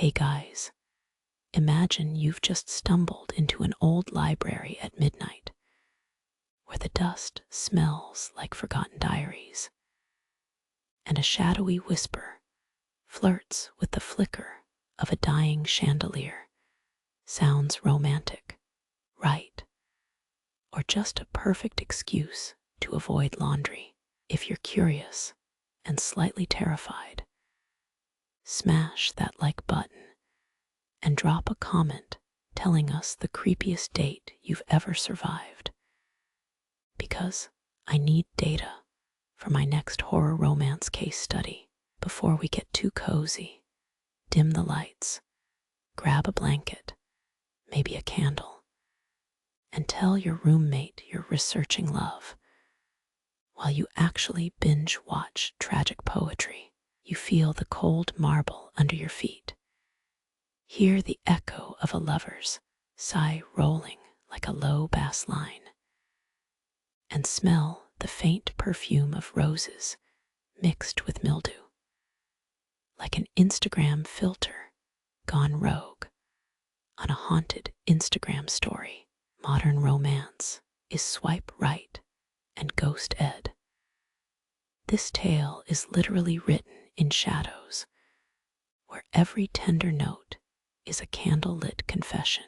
Hey guys, imagine you've just stumbled into an old library at midnight, where the dust smells like forgotten diaries, and a shadowy whisper flirts with the flicker of a dying chandelier. Sounds romantic, right? Or just a perfect excuse to avoid laundry. If you're curious and slightly terrified, smash that like button and drop a comment telling us the creepiest date you've ever survived. Because I need data for my next horror romance case study. Before we get too cozy, dim the lights, grab a blanket, maybe a candle, and tell your roommate you're researching love while you actually binge watch tragic poetry. You feel the cold marble under your feet. Hear the echo of a lover's sigh rolling like a low bass line, and smell the faint perfume of roses mixed with mildew. Like an Instagram filter gone rogue on a haunted Instagram story, modern romance is swipe right and ghost ed. This tale is literally written in shadows, where every tender note is a candlelit confession,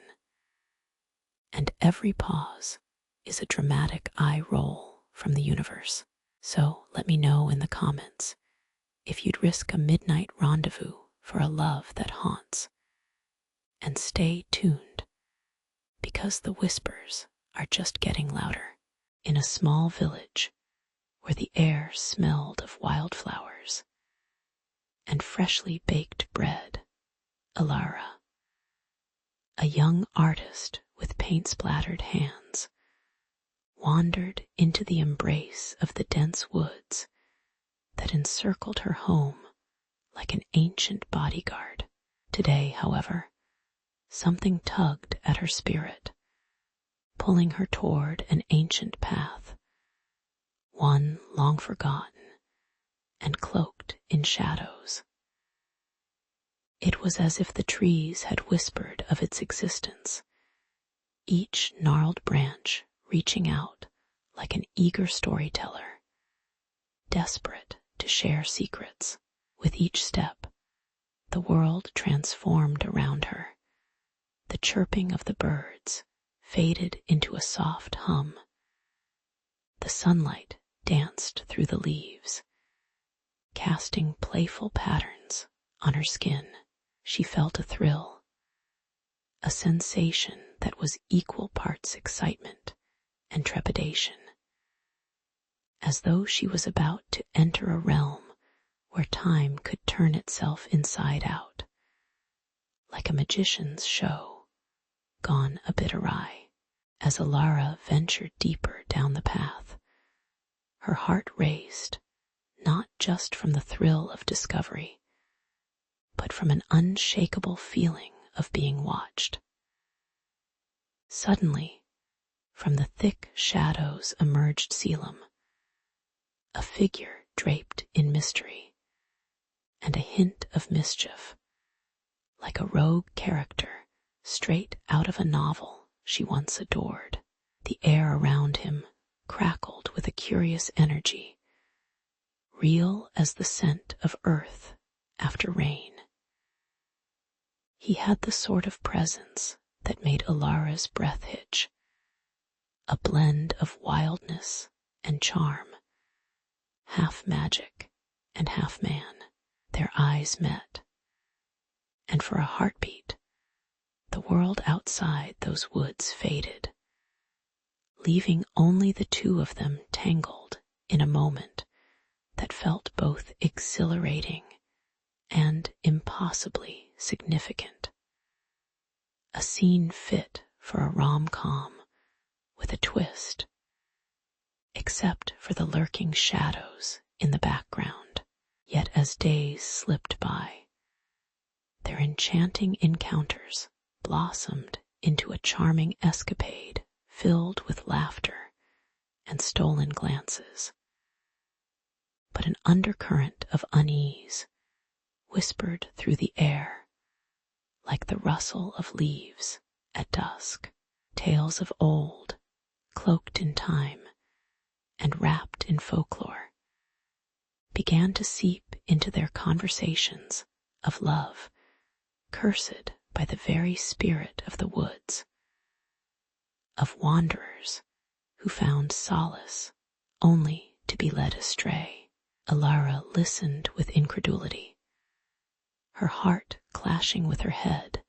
and every pause is a dramatic eye roll from the universe. So let me know in the comments if you'd risk a midnight rendezvous for a love that haunts. And stay tuned, because the whispers are just getting louder. In a small village where the air smelled of wildflowers and freshly baked bread, Alara, a young artist with paint-splattered hands, wandered into the embrace of the dense woods that encircled her home like an ancient bodyguard. Today, however, something tugged at her spirit, pulling her toward an ancient path, one long forgotten and cloaked in shadows. It was as if the trees had whispered of its existence, each gnarled branch reaching out like an eager storyteller, desperate to share secrets. With each step, the world transformed around her. The chirping of the birds faded into a soft hum. The sunlight danced through the leaves, casting playful patterns on her skin. She felt a thrill, a sensation that was equal parts excitement and trepidation, as though she was about to enter a realm where time could turn itself inside out, like a magician's show gone a bit awry. As Alara ventured deeper down the path, her heart raced, not just from the thrill of discovery, but from an unshakable feeling of being watched. Suddenly, from the thick shadows emerged Selim, a figure draped in mystery and a hint of mischief, like a rogue character straight out of a novel she once adored. The air around him crackled with a curious energy, real as the scent of earth after rain. He had the sort of presence that made Alara's breath hitch, a blend of wildness and charm, half magic and half man. Their eyes met, and for a heartbeat, the world outside those woods faded, leaving only the two of them tangled in a moment that felt both exhilarating and impossibly significant. A scene fit for a rom-com with a twist, except for the lurking shadows in the background. Yet as days slipped by, their enchanting encounters blossomed into a charming escapade filled with laughter and stolen glances. But an undercurrent of unease whispered through the air, rustle of leaves at dusk. Tales of old, cloaked in time and wrapped in folklore, began to seep into their conversations of love, cursed by the very spirit of the woods, of wanderers who found solace only to be led astray. Alara listened with incredulity, her heart clashing with her head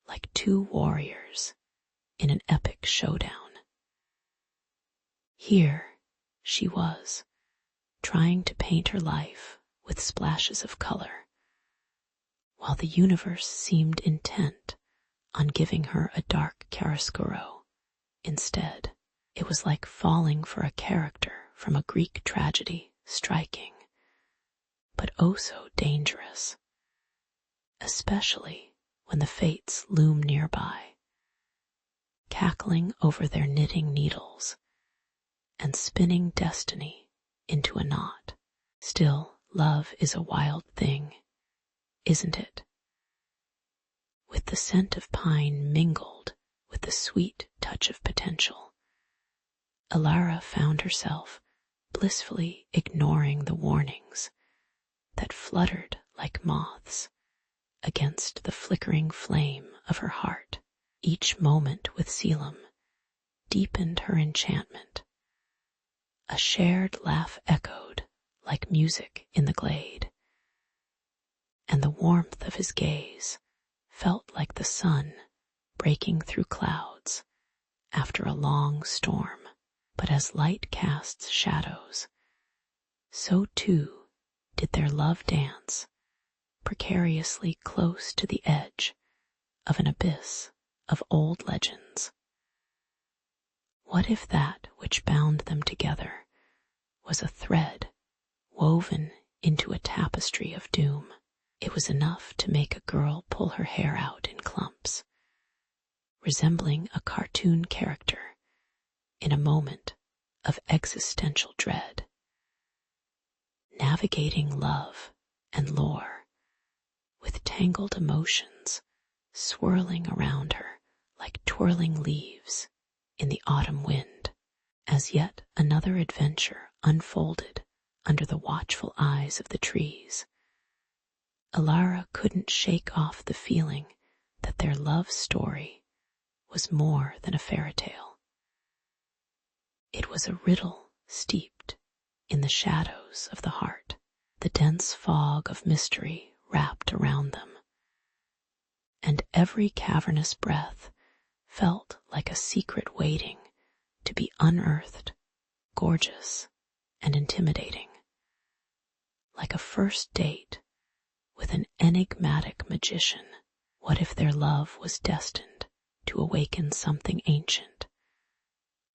like two warriors in an epic showdown. Here she was, trying to paint her life with splashes of color, while the universe seemed intent on giving her a dark chiaroscuro instead. It was like falling for a character from a Greek tragedy, striking, but oh so dangerous, especially when the fates loom nearby, cackling over their knitting needles and spinning destiny into a knot. Still, love is a wild thing, isn't it? With the scent of pine mingled with the sweet touch of potential, Alara found herself blissfully ignoring the warnings that fluttered like moths against the flickering flame of her heart. Each moment with Selim deepened her enchantment. A shared laugh echoed like music in the glade, and the warmth of his gaze felt like the sun breaking through clouds after a long storm. But as light casts shadows, so too did their love dance, precariously close to the edge of an abyss of old legends. What if that which bound them together was a thread woven into a tapestry of doom? It was enough to make a girl pull her hair out in clumps, resembling a cartoon character in a moment of existential dread. Navigating love and lore with tangled emotions swirling around her like twirling leaves in the autumn wind, as yet another adventure unfolded under the watchful eyes of the trees. Alara couldn't shake off the feeling that their love story was more than a fairy tale. It was a riddle steeped in the shadows of the heart. The dense fog of mystery wrapped around them, and every cavernous breath felt like a secret waiting to be unearthed, gorgeous and intimidating. Like a first date with an enigmatic magician. What if their love was destined to awaken something ancient,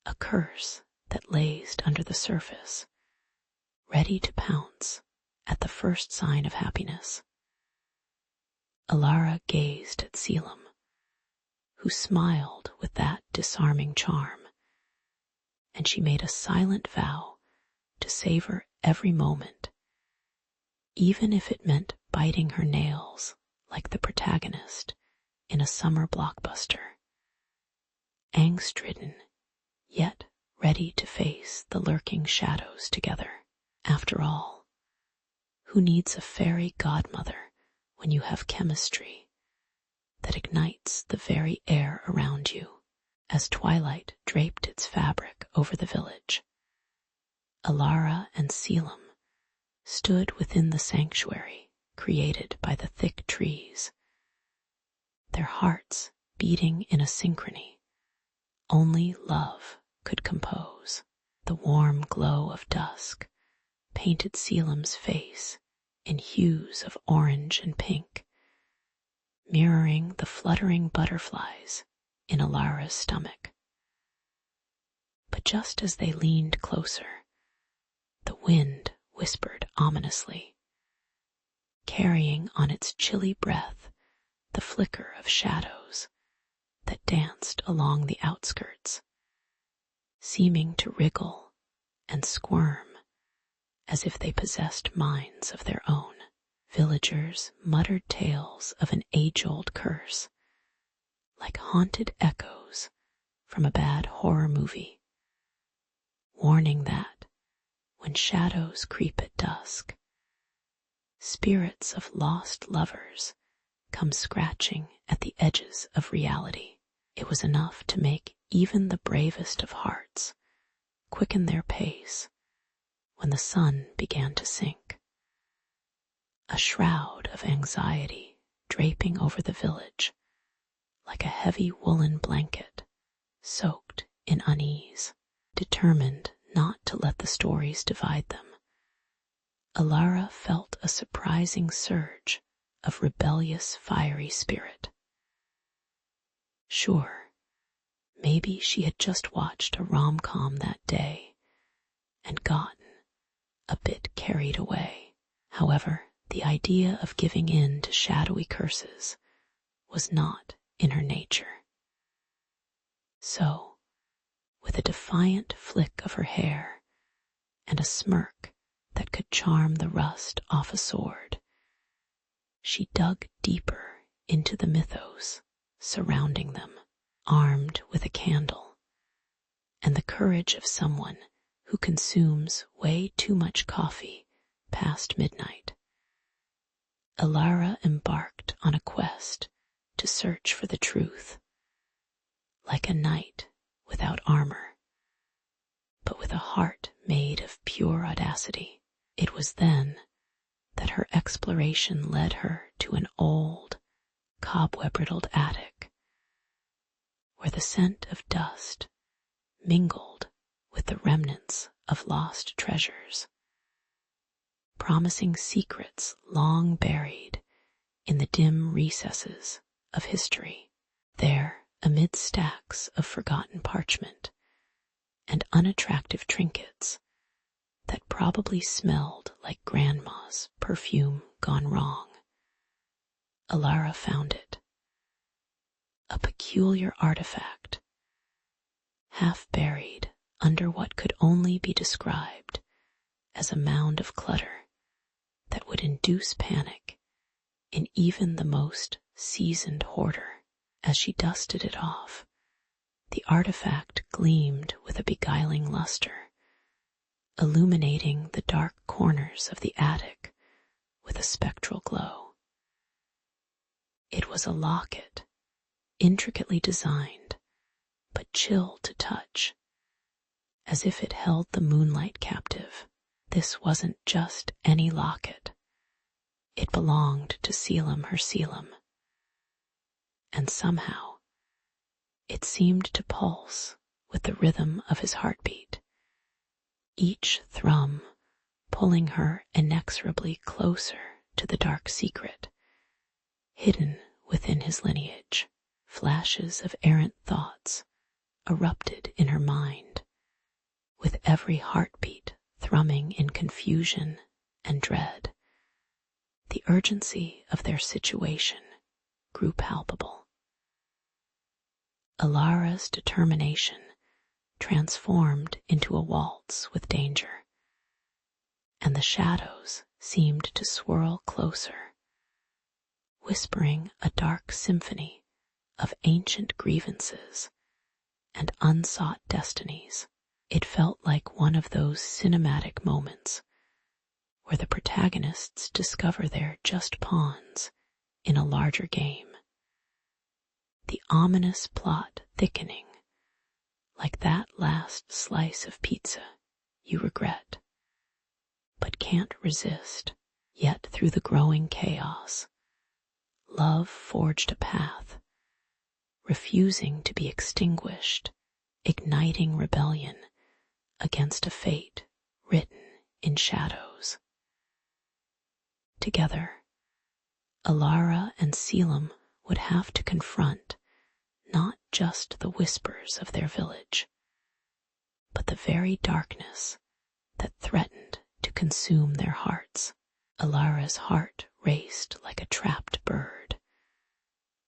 a curse that lazed under the surface, ready to pounce at the first sign of happiness? Alara gazed at Selim, who smiled with that disarming charm, and she made a silent vow to savor every moment, even if it meant biting her nails like the protagonist in a summer blockbuster. Angst-ridden, yet ready to face the lurking shadows together. After all, who needs a fairy godmother when you have chemistry that ignites the very air around you? As twilight draped its fabric over the village, Alara and Selim stood within the sanctuary created by the thick trees, their hearts beating in a synchrony only love could compose. The warm glow of dusk painted Selim's face in hues of orange and pink, mirroring the fluttering butterflies in Alara's stomach. But just as they leaned closer, the wind whispered ominously, carrying on its chilly breath the flicker of shadows that danced along the outskirts, seeming to wriggle and squirm as if they possessed minds of their own. Villagers muttered tales of an age-old curse like haunted echoes from a bad horror movie, warning that when shadows creep at dusk, spirits of lost lovers come scratching at the edges of reality. It was enough to make even the bravest of hearts quicken their pace when the sun began to sink. A shroud of anxiety draping over the village, like a heavy woolen blanket soaked in unease. Determined not to let the stories divide them, Alara felt a surprising surge of rebellious, fiery spirit. Sure, maybe she had just watched a rom-com that day and gotten a bit carried away. However, the idea of giving in to shadowy curses was not in her nature. So, with a defiant flick of her hair and a smirk that could charm the rust off a sword, she dug deeper into the mythos surrounding them, armed with a candle and the courage of someone who consumes way too much coffee past midnight. Alara embarked on a quest to search for the truth, like a knight without armor, but with a heart made of pure audacity. It was then that her exploration led her to an old, cobweb-riddled attic, where the scent of dust mingled with the remnants of lost treasures, promising secrets long buried in the dim recesses of history. There, amid stacks of forgotten parchment and unattractive trinkets that probably smelled like grandma's perfume gone wrong, Alara found it. A peculiar artifact, half buried under what could only be described as a mound of clutter that would induce panic in even the most seasoned hoarder. As she dusted it off, the artifact gleamed with a beguiling luster, illuminating the dark corners of the attic with a spectral glow. It was a locket, intricately designed, but chill to touch, as if it held the moonlight captive. This wasn't just any locket. It belonged to Selim her Selim, and somehow it seemed to pulse with the rhythm of his heartbeat, each thrum pulling her inexorably closer to the dark secret hidden within his lineage. Flashes of errant thoughts erupted in her mind, with every heartbeat thrumming in confusion and dread. The urgency of their situation grew palpable. Alara's determination transformed into a waltz with danger, and the shadows seemed to swirl closer, whispering a dark symphony of ancient grievances and unsought destinies. It felt like one of those cinematic moments where the protagonists discover they're just pawns in a larger game, the ominous plot thickening, like that last slice of pizza you regret, but can't resist. Yet through the growing chaos, love forged a path, refusing to be extinguished, igniting rebellion against a fate written in shadows. Together, Alara and Selim would have to confront not just the whispers of their village, but the very darkness that threatened to consume their hearts. Alara's heart raced like a trapped bird,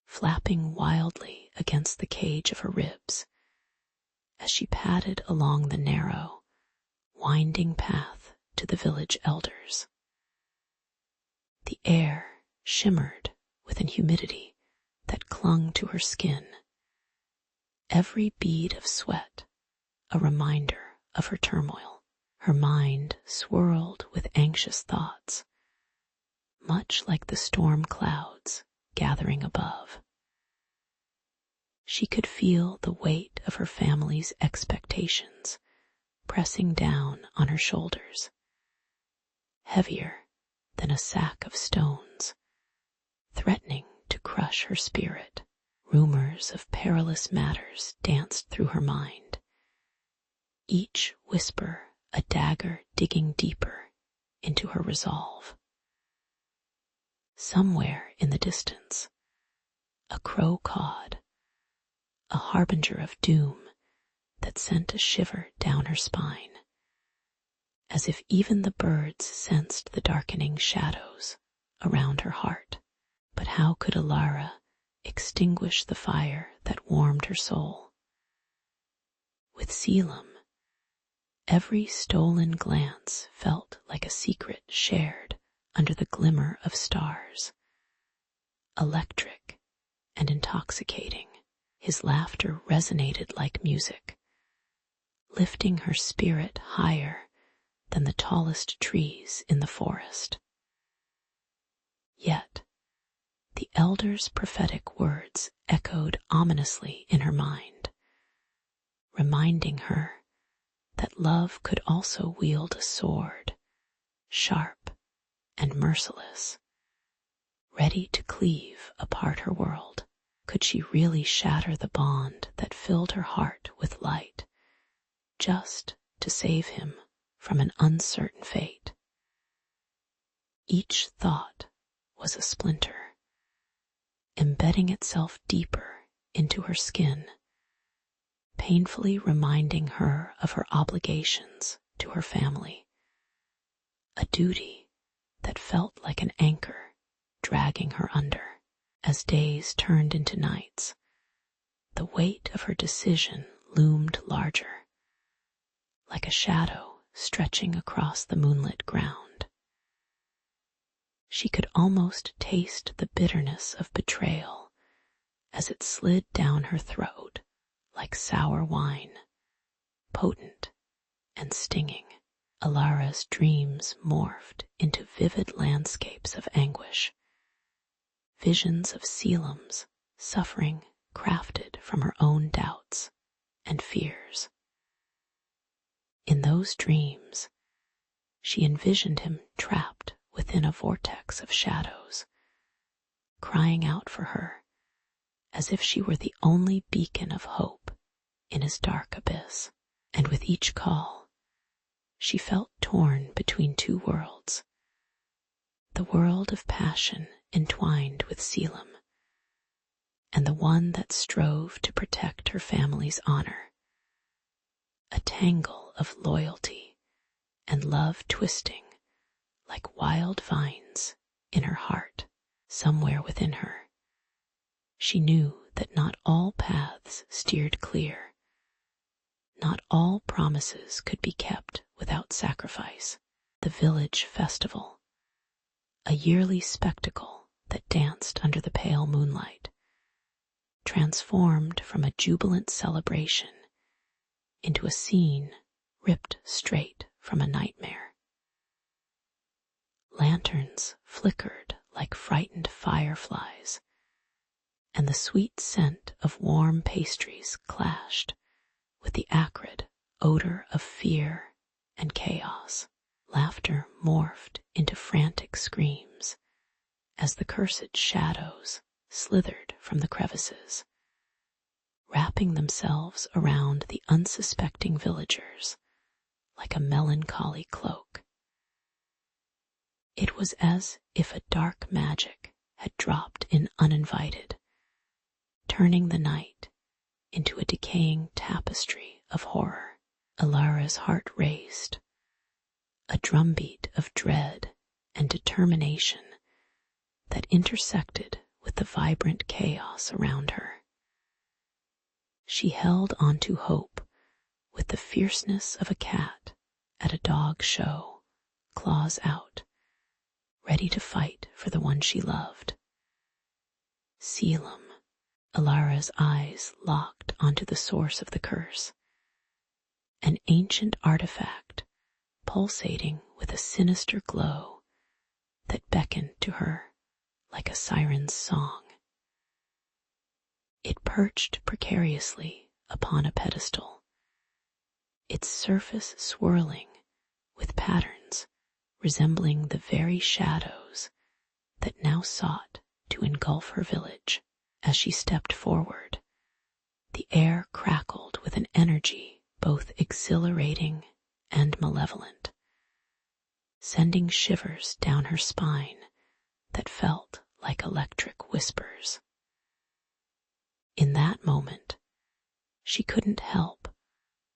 flapping wildly against the cage of her ribs as she padded along the narrow, winding path to the village elders. The air shimmered with an humidity that clung to her skin, every bead of sweat a reminder of her turmoil. Her mind swirled with anxious thoughts, much like the storm clouds gathering above. She could feel the weight of her family's expectations pressing down on her shoulders, heavier than a sack of stones, threatening to crush her spirit. Rumors of perilous matters danced through her mind, each whisper a dagger digging deeper into her resolve. Somewhere in the distance, a crow cawed, a harbinger of doom that sent a shiver down her spine, as if even the birds sensed the darkening shadows around her heart. But how could Alara extinguish the fire that warmed her soul? With Selim, every stolen glance felt like a secret shared under the glimmer of stars, electric and intoxicating. His laughter resonated like music, lifting her spirit higher than the tallest trees in the forest. Yet, the elder's prophetic words echoed ominously in her mind, reminding her that love could also wield a sword, sharp and merciless, ready to cleave apart her world. Could she really shatter the bond that filled her heart with light, just to save him from an uncertain fate? Each thought was a splinter, embedding itself deeper into her skin, painfully reminding her of her obligations to her family, a duty that felt like an anchor dragging her under. As days turned into nights, the weight of her decision loomed larger, like a shadow stretching across the moonlit ground. She could almost taste the bitterness of betrayal as it slid down her throat like sour wine, potent and stinging. Alara's dreams morphed into vivid landscapes of anguish, visions of Selim's suffering crafted from her own doubts and fears. In those dreams, she envisioned him trapped within a vortex of shadows, crying out for her as if she were the only beacon of hope in his dark abyss. And with each call, she felt torn between two worlds, the world of passion entwined with Selim, and the one that strove to protect her family's honor, a tangle of loyalty and love twisting like wild vines in her heart. Somewhere within her, she knew that not all paths steered clear, not all promises could be kept without sacrifice. The village festival, a yearly spectacle that danced under the pale moonlight, transformed from a jubilant celebration into a scene ripped straight from a nightmare. Lanterns flickered like frightened fireflies, and the sweet scent of warm pastries clashed with the acrid odor of fear and chaos. Laughter morphed into frantic screams as the cursed shadows slithered from the crevices, wrapping themselves around the unsuspecting villagers like a melancholy cloak. It was as if a dark magic had dropped in uninvited, turning the night into a decaying tapestry of horror. Alara's heart raced, a drumbeat of dread and determination that intersected with the vibrant chaos around her. She held on to hope with the fierceness of a cat at a dog show, claws out, ready to fight for the one she loved. Selim, Alara's eyes locked onto the source of the curse, an ancient artifact pulsating with a sinister glow that beckoned to her like a siren's song. It perched precariously upon a pedestal, its surface swirling with patterns resembling the very shadows that now sought to engulf her village. As she stepped forward, the air crackled with an energy both exhilarating and malevolent, sending shivers down her spine that felt like electric whispers. In that moment, she couldn't help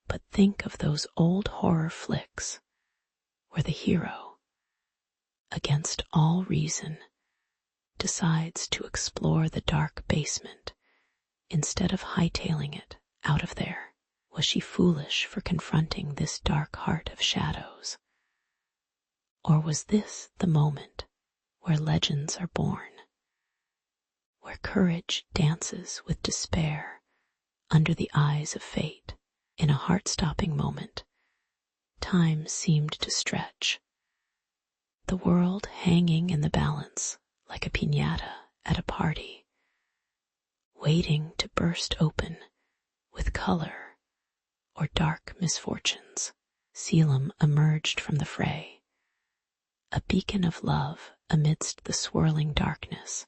but think of those old horror flicks where the hero, against all reason, decides to explore the dark basement instead of hightailing it out of there. Was she foolish for confronting this dark heart of shadows? Or was this the moment where legends are born, where courage dances with despair under the eyes of fate? In a heart-stopping moment, time seemed to stretch, the world hanging in the balance like a piñata at a party, waiting to burst open with color or dark misfortunes. Selim emerged from the fray, a beacon of love amidst the swirling darkness,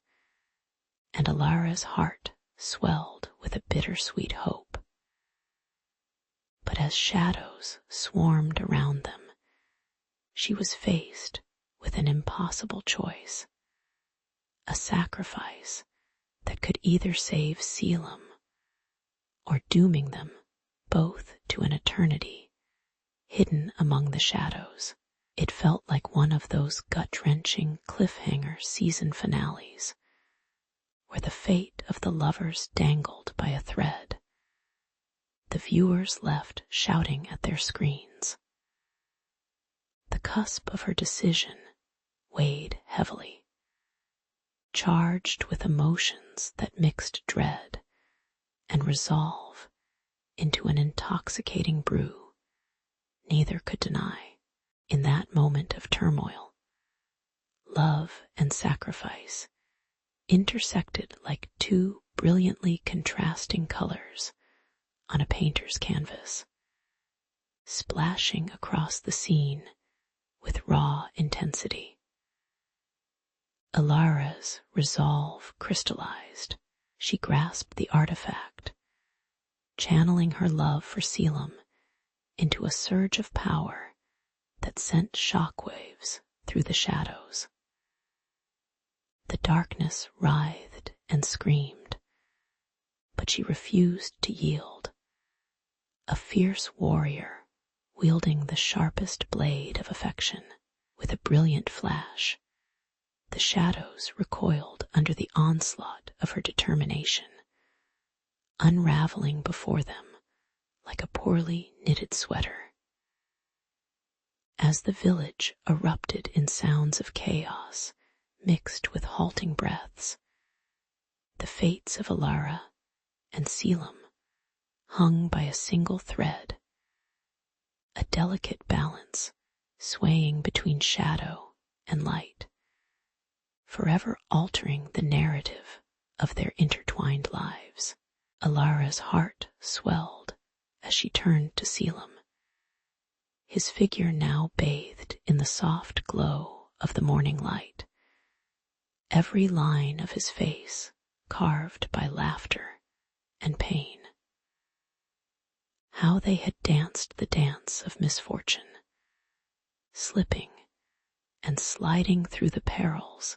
and Alara's heart swelled with a bittersweet hope. But as shadows swarmed around them, she was faced with an impossible choice, a sacrifice that could either save Selim or dooming them both to an eternity hidden among the shadows. It felt like one of those gut-wrenching cliffhanger season finales where the fate of the lovers dangled by a thread, the viewers left shouting at their screens. The cusp of her decision weighed heavily, charged with emotions that mixed dread and resolve into an intoxicating brew neither could deny. In that moment of turmoil, love and sacrifice intersected like two brilliantly contrasting colors on a painter's canvas, splashing across the scene with raw intensity. Alara's resolve crystallized. She grasped the artifact, channeling her love for Selim into a surge of power that sent shockwaves through the shadows. The darkness writhed and screamed, but she refused to yield. A fierce warrior wielding the sharpest blade of affection. With a brilliant flash, the shadows recoiled under the onslaught of her determination, unraveling before them like a poorly knitted sweater. As the village erupted in sounds of chaos mixed with halting breaths, the fates of Alara and Selim hung by a single thread, a delicate balance swaying between shadow and light, forever altering the narrative of their intertwined lives. Alara's heart swelled as she turned to Selim, his figure now bathed in the soft glow of the morning light, every line of his face carved by laughter and pain. How they had danced the dance of misfortune, slipping and sliding through the perils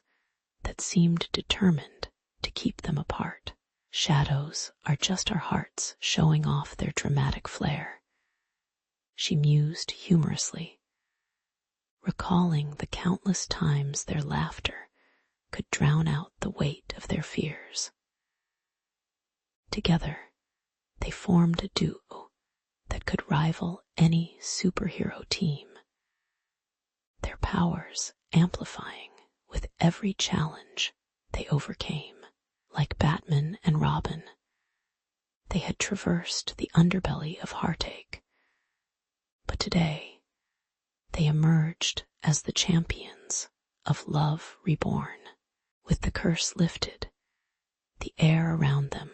that seemed determined to keep them apart. Shadows are just our hearts showing off their dramatic flair, she mused humorously, recalling the countless times their laughter could drown out the weight of their fears. Together, they formed a duo that could rival any superhero team, their powers amplifying with every challenge they overcame. Like Batman and Robin, traversed the underbelly of heartache. But today, they emerged as the champions of love reborn. With the curse lifted, the air around them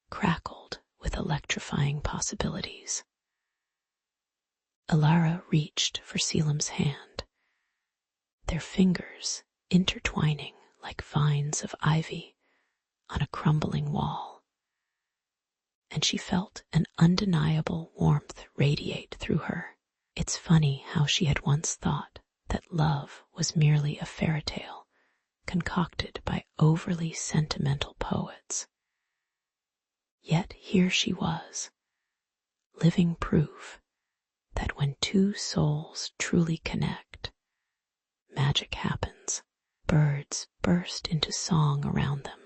crackled with electrifying possibilities. Alara reached for Selim's hand, their fingers intertwining like vines of ivy on a crumbling wall, and she felt an undeniable warmth radiate through her. It's funny how she had once thought that love was merely a fairy tale concocted by overly sentimental poets. Yet here she was, living proof that when two souls truly connect, magic happens. Birds burst into song around them,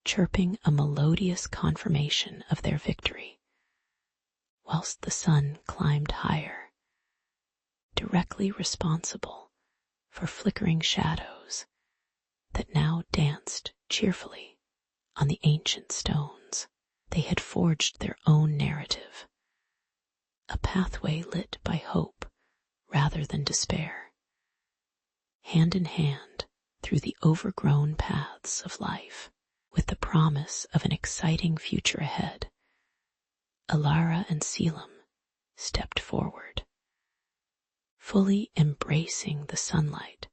chirping a melodious confirmation of their victory, whilst the sun climbed higher, directly responsible for flickering shadows that now danced cheerfully on the ancient stones. They had forged their own narrative, a pathway lit by hope rather than despair. Hand in hand through the overgrown paths of life, with the promise of an exciting future ahead, Alara and Selim stepped forward, fully embracing the sunlight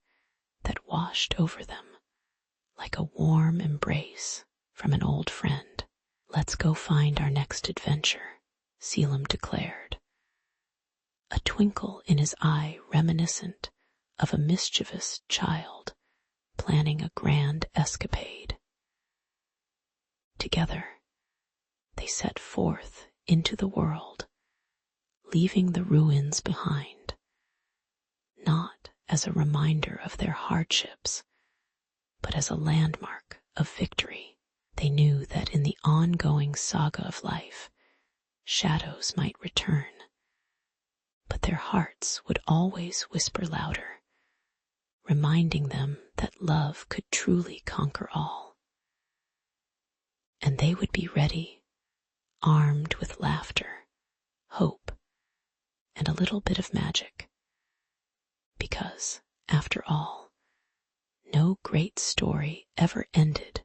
that washed over them like a warm embrace from an old friend. "Let's go find our next adventure," Selim declared, a twinkle in his eye reminiscent of a mischievous child planning a grand escapade. Together, they set forth into the world, leaving the ruins behind, not as a reminder of their hardships, but as a landmark of victory. They knew that in the ongoing saga of life, shadows might return, but their hearts would always whisper louder, reminding them that love could truly conquer all. And they would be ready, armed with laughter, hope, and a little bit of magic. Because, after all, no great story ever ended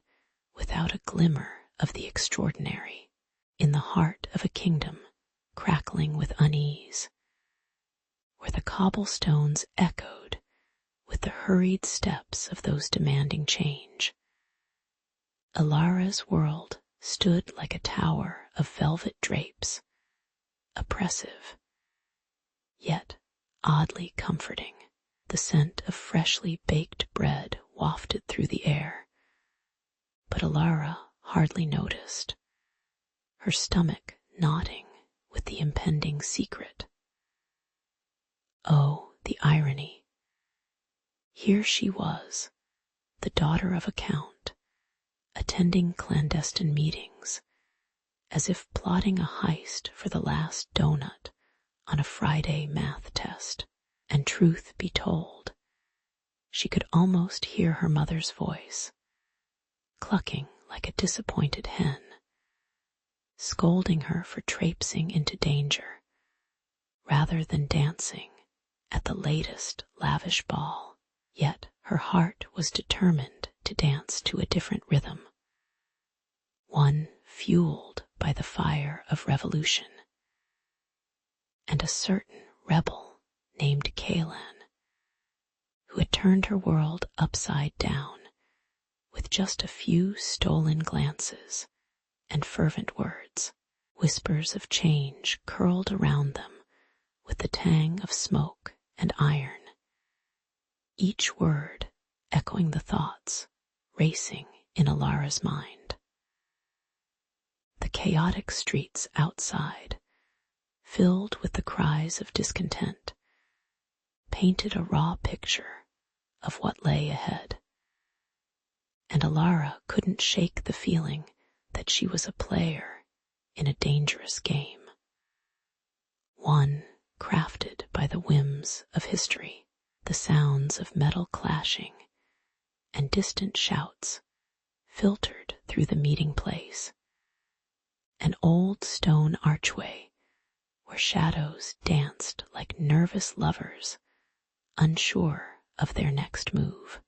without a glimmer of the extraordinary, in the heart of a kingdom crackling with unease, where the cobblestones echoed with the hurried steps of those demanding change. Alara's world stood like a tower of velvet drapes, oppressive, yet oddly comforting. The scent of freshly baked bread wafted through the air, but Alara hardly noticed, her stomach knotting with the impending secret. Oh, the irony. Here she was, the daughter of a count, attending clandestine meetings, as if plotting a heist for the last donut on a Friday math test. And truth be told, she could almost hear her mother's voice, clucking like a disappointed hen, scolding her for traipsing into danger, rather than dancing at the latest lavish ball. Yet her heart was determined to dance to a different rhythm, one fueled by the fire of revolution. And a certain rebel named Kalan, who had turned her world upside down with just a few stolen glances and fervent words. Whispers of change curled around them with the tang of smoke and iron, each word echoing the thoughts racing in Alara's mind. The chaotic streets outside, filled with the cries of discontent, painted a raw picture of what lay ahead. And Alara couldn't shake the feeling that she was a player in a dangerous game, one crafted by the whims of history. The sounds of metal clashing and distant shouts filtered through the meeting place, an old stone archway where shadows danced like nervous lovers, unsure of their next move.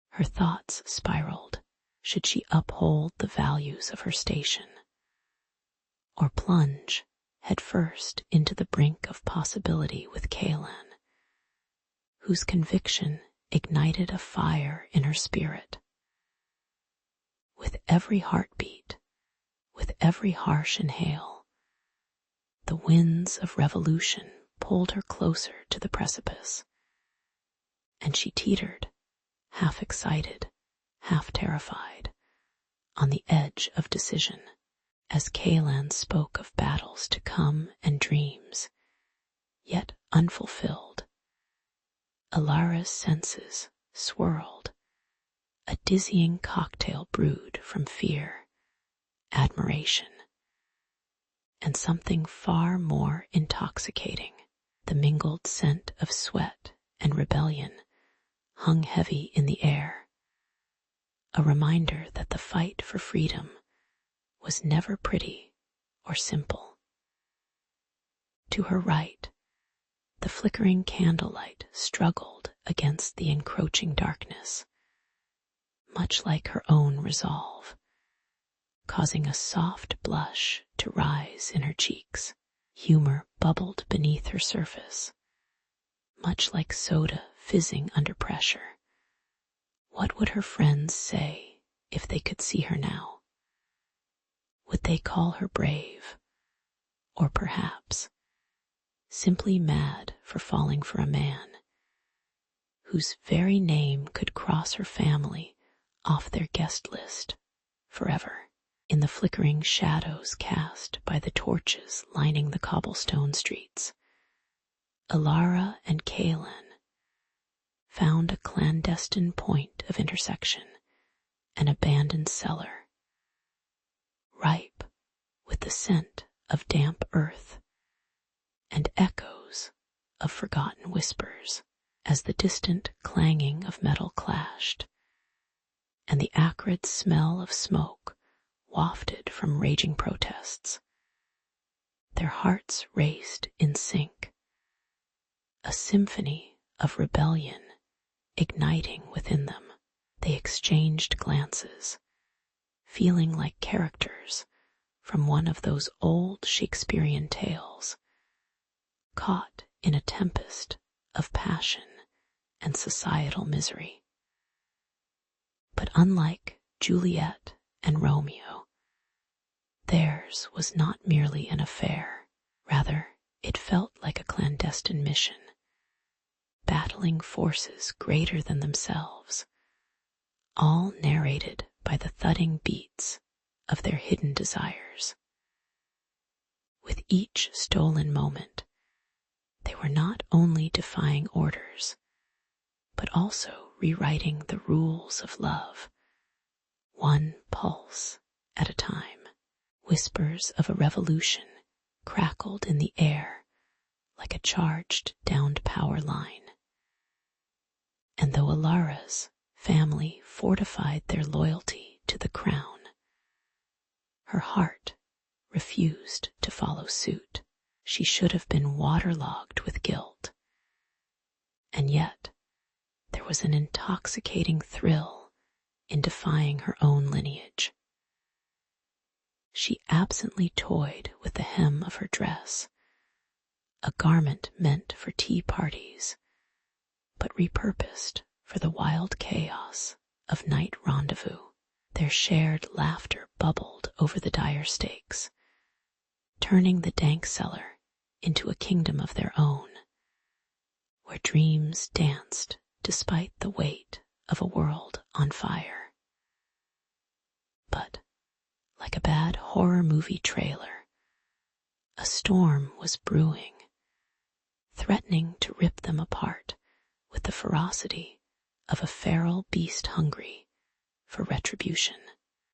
Her thoughts spiraled. Should she uphold the values of her station, or plunge headfirst into the brink of possibility with Kaelan, whose conviction ignited a fire in her spirit? With every heartbeat, with every harsh inhale, the winds of revolution pulled her closer to the precipice, and she teetered, half excited, half terrified, on the edge of decision, as Kaelan spoke of battles to come and dreams, yet unfulfilled. Alara's senses swirled, a dizzying cocktail brewed from fear, admiration, and something far more intoxicating. The mingled scent of sweat and rebellion hung heavy in the air, a reminder that the fight for freedom was never pretty or simple. To her right, the flickering candlelight struggled against the encroaching darkness, much like her own resolve, causing a soft blush to rise in her cheeks. Humor bubbled beneath her surface, much like soda fizzing under pressure. What would her friends say if they could see her now? Would they call her brave, or perhaps simply mad for falling for a man whose very name could cross her family off their guest list forever? In the flickering shadows cast by the torches lining the cobblestone streets, Alara and Kaelan found a clandestine point of intersection, an abandoned cellar, ripe with the scent of damp earth and echoes of forgotten whispers. As the distant clanging of metal clashed, and the acrid smell of smoke wafted from raging protests, their hearts raced in sync, a symphony of rebellion igniting within them. They exchanged glances, feeling like characters from one of those old Shakespearean tales, caught in a tempest of passion and societal misery. But unlike Juliet and Romeo, theirs was not merely an affair. Rather, it felt like a clandestine mission, battling forces greater than themselves, all narrated by the thudding beats of their hidden desires. With each stolen moment, they were not only defying orders, but also rewriting the rules of love, one pulse at a time. Whispers of a revolution crackled in the air like a charged downed power line. And though Alara's family fortified their loyalty to the crown, her heart refused to follow suit. She should have been waterlogged with guilt. And yet, there was an intoxicating thrill in defying her own lineage. She absently toyed with the hem of her dress, a garment meant for tea parties, but repurposed for the wild chaos of night rendezvous. Their shared laughter bubbled over the dire stakes, turning the dank cellar into a kingdom of their own, where dreams danced despite the weight of a world on fire. But, like a bad horror movie trailer, a storm was brewing, threatening to rip them apart with the ferocity of a feral beast hungry for retribution.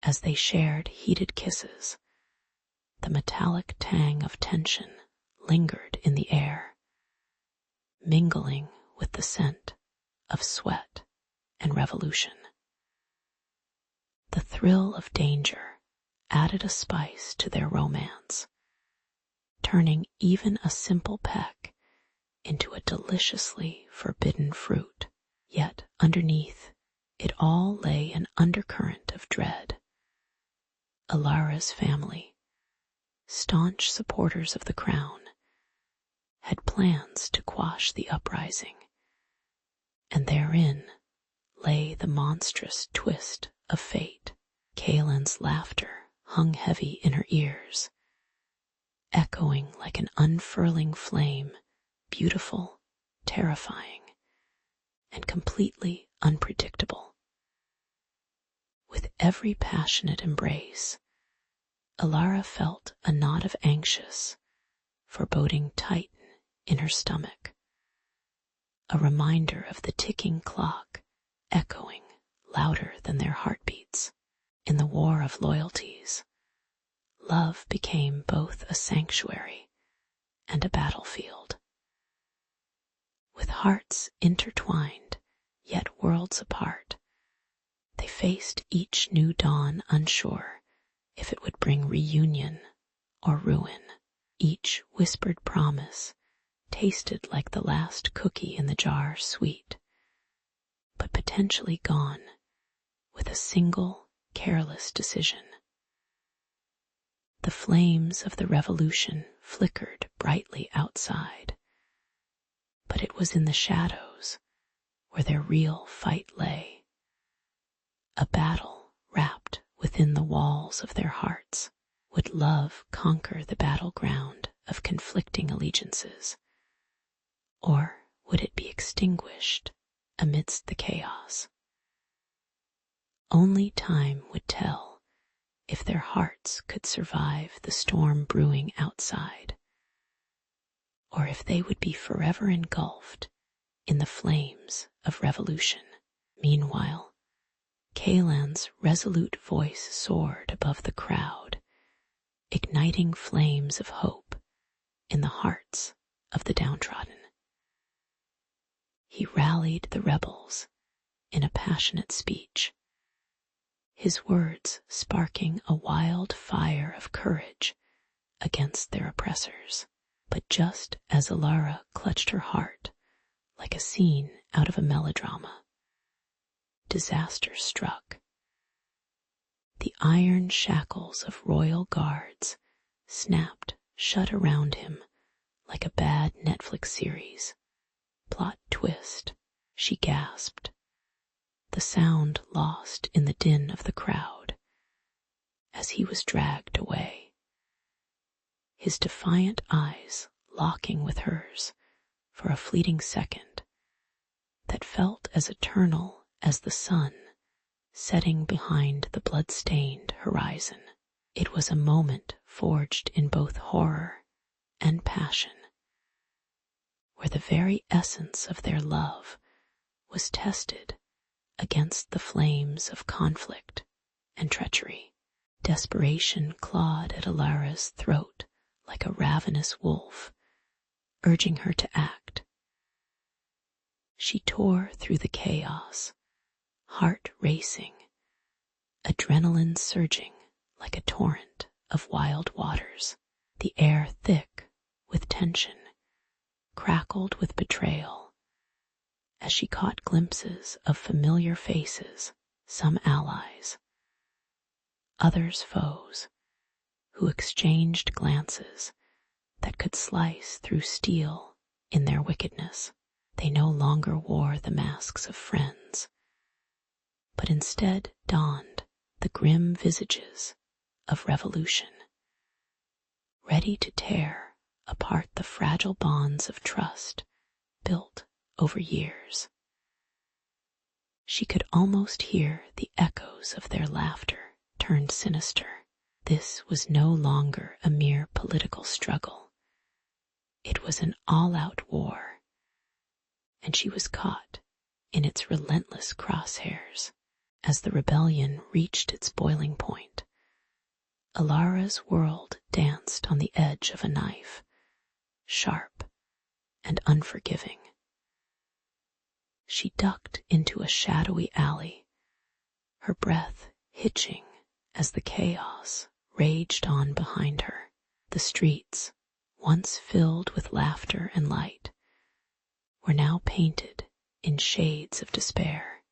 As they shared heated kisses, the metallic tang of tension lingered in the air, mingling with the scent of sweat and revolution. The thrill of danger added a spice to their romance, turning even a simple peck into a deliciously forbidden fruit. Yet underneath it all lay an undercurrent of dread. Alara's family, staunch supporters of the crown, had plans to quash the uprising, and therein lay the monstrous twist of fate. Kaelin's laughter hung heavy in her ears, echoing like an unfurling flame, beautiful, terrifying, and completely unpredictable. With every passionate embrace, Alara felt a knot of anxious, foreboding tighten in her stomach, a reminder of the ticking clock echoing louder than their heartbeats. In the war of loyalties, love became both a sanctuary and a battlefield. With hearts intertwined, yet worlds apart, they faced each new dawn unsure if it would bring reunion or ruin. Each whispered promise tasted like the last cookie in the jar, sweet, but potentially gone with a single careless decision. The flames of the revolution flickered brightly outside, but it was in the shadows where their real fight lay. A battle wrapped within the walls of their hearts. Would love conquer the battleground of conflicting allegiances, or would it be extinguished amidst the chaos? Only time would tell if their hearts could survive the storm brewing outside, or if they would be forever engulfed in the flames of revolution. Meanwhile, Kaelin's resolute voice soared above the crowd, igniting flames of hope in the hearts of the downtrodden. He rallied the rebels in a passionate speech, his words sparking a wild fire of courage against their oppressors. But just as Alara clutched her heart like a scene out of a melodrama, disaster struck. The iron shackles of royal guards snapped shut around him like a bad Netflix series. Plot twist, she gasped, the sound lost in the din of the crowd as he was dragged away, his defiant eyes locking with hers for a fleeting second that felt as eternal as the sun setting behind the blood-stained horizon. It was a moment forged in both horror and passion, where the very essence of their love was tested against the flames of conflict and treachery. Desperation clawed at Alara's throat like a ravenous wolf, urging her to act. She tore through the chaos, heart racing, adrenaline surging like a torrent of wild waters. The air thick with tension, crackled with betrayal, as she caught glimpses of familiar faces, some allies, others foes, who exchanged glances that could slice through steel in their wickedness. They no longer wore the masks of friends, but instead donned the grim visages of revolution, ready to tear apart the fragile bonds of trust built over years. She could almost hear the echoes of their laughter turned sinister. This was no longer a mere political struggle. It was an all-out war, and she was caught in its relentless crosshairs. As the rebellion reached its boiling point, Alara's world danced on the edge of a knife, sharp and unforgiving. She ducked into a shadowy alley, her breath hitching as the chaos raged on behind her. The streets, once filled with laughter and light, were now painted in shades of despair,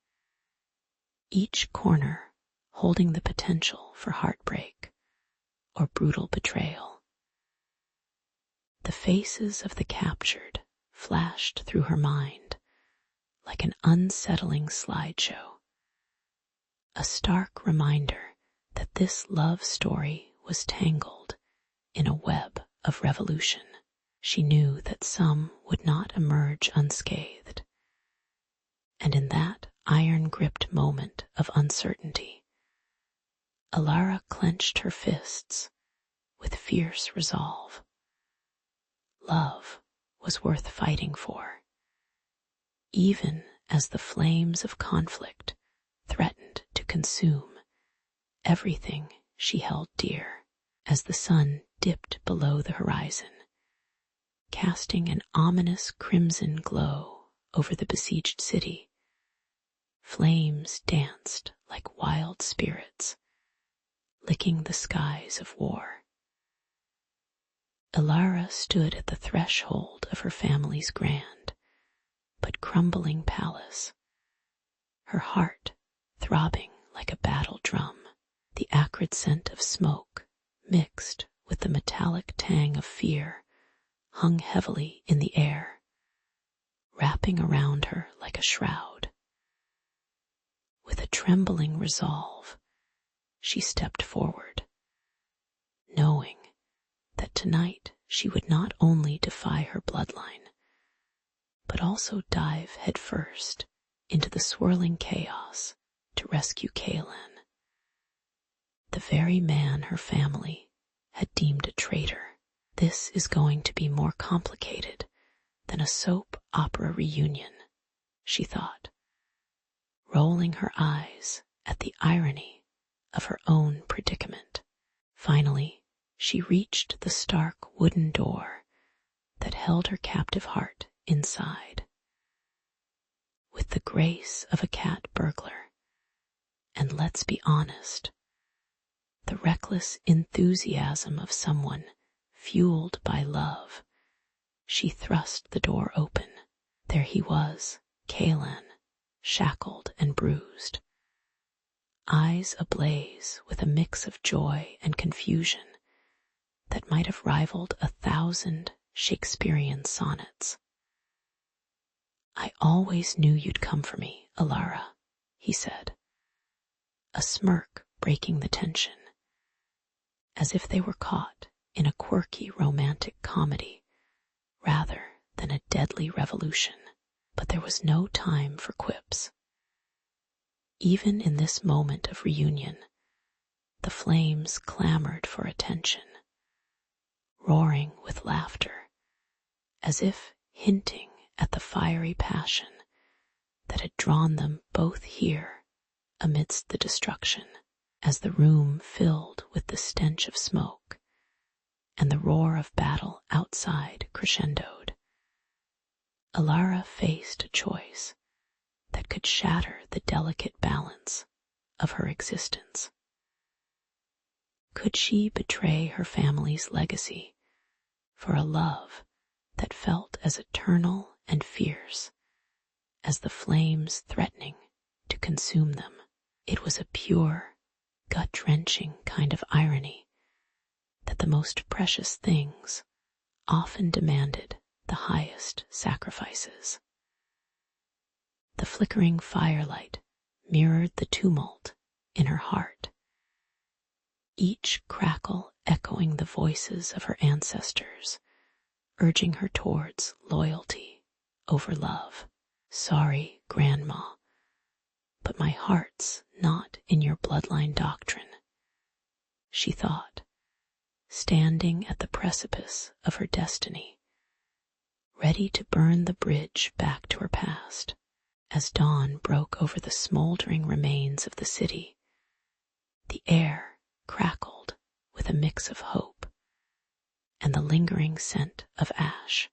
each corner holding the potential for heartbreak or brutal betrayal. The faces of the captured flashed through her mind like an unsettling slideshow, a stark reminder that this love story was tangled in a web of revolution. She knew that some would not emerge unscathed, and in that iron-gripped moment of uncertainty, Alara clenched her fists with fierce resolve. Love was worth fighting for, even as the flames of conflict threatened to consume everything she held dear. As the sun dipped below the horizon, casting an ominous crimson glow over the besieged city, flames danced like wild spirits, licking the skies of war. Alara stood at the threshold of her family's grand but crumbling palace, her heart throbbing like a battle drum. The acrid scent of smoke, mixed with the metallic tang of fear, hung heavily in the air, wrapping around her like a shroud. With a trembling resolve, she stepped forward, knowing that tonight she would not only defy her bloodline, but also dive headfirst into the swirling chaos to rescue Kaelan, the very man her family had deemed a traitor. This is going to be more complicated than a soap opera reunion, she thought, rolling her eyes at the irony of her own predicament. Finally, she reached the stark wooden door that held her captive heart inside. With the grace of a cat burglar, and let's be honest, the reckless enthusiasm of someone fueled by love, she thrust the door open. There he was, Kaelan, shackled and bruised, eyes ablaze with a mix of joy and confusion that might have rivaled 1,000 Shakespearean sonnets. "I always knew you'd come for me, Alara," he said, a smirk breaking the tension, as if they were caught in a quirky romantic comedy rather than a deadly revolution. But there was no time for quips. Even in this moment of reunion, the flames clamored for attention, roaring with laughter, as if hinting at the fiery passion that had drawn them both here amidst the destruction. As the room filled with the stench of smoke and the roar of battle outside crescendoed, Alara faced a choice that could shatter the delicate balance of her existence. Could she betray her family's legacy for a love that felt as eternal and fierce as the flames threatening to consume them? It was a pure, gut-wrenching kind of irony that the most precious things often demanded the highest sacrifices. The flickering firelight mirrored the tumult in her heart, each crackle echoing the voices of her ancestors, urging her towards loyalty over love. "Sorry, Grandma, but my heart's not in your bloodline doctrine," she thought, standing at the precipice of her destiny, ready to burn the bridge back to her past. As dawn broke over the smoldering remains of the city, the air crackled with a mix of hope and the lingering scent of ash.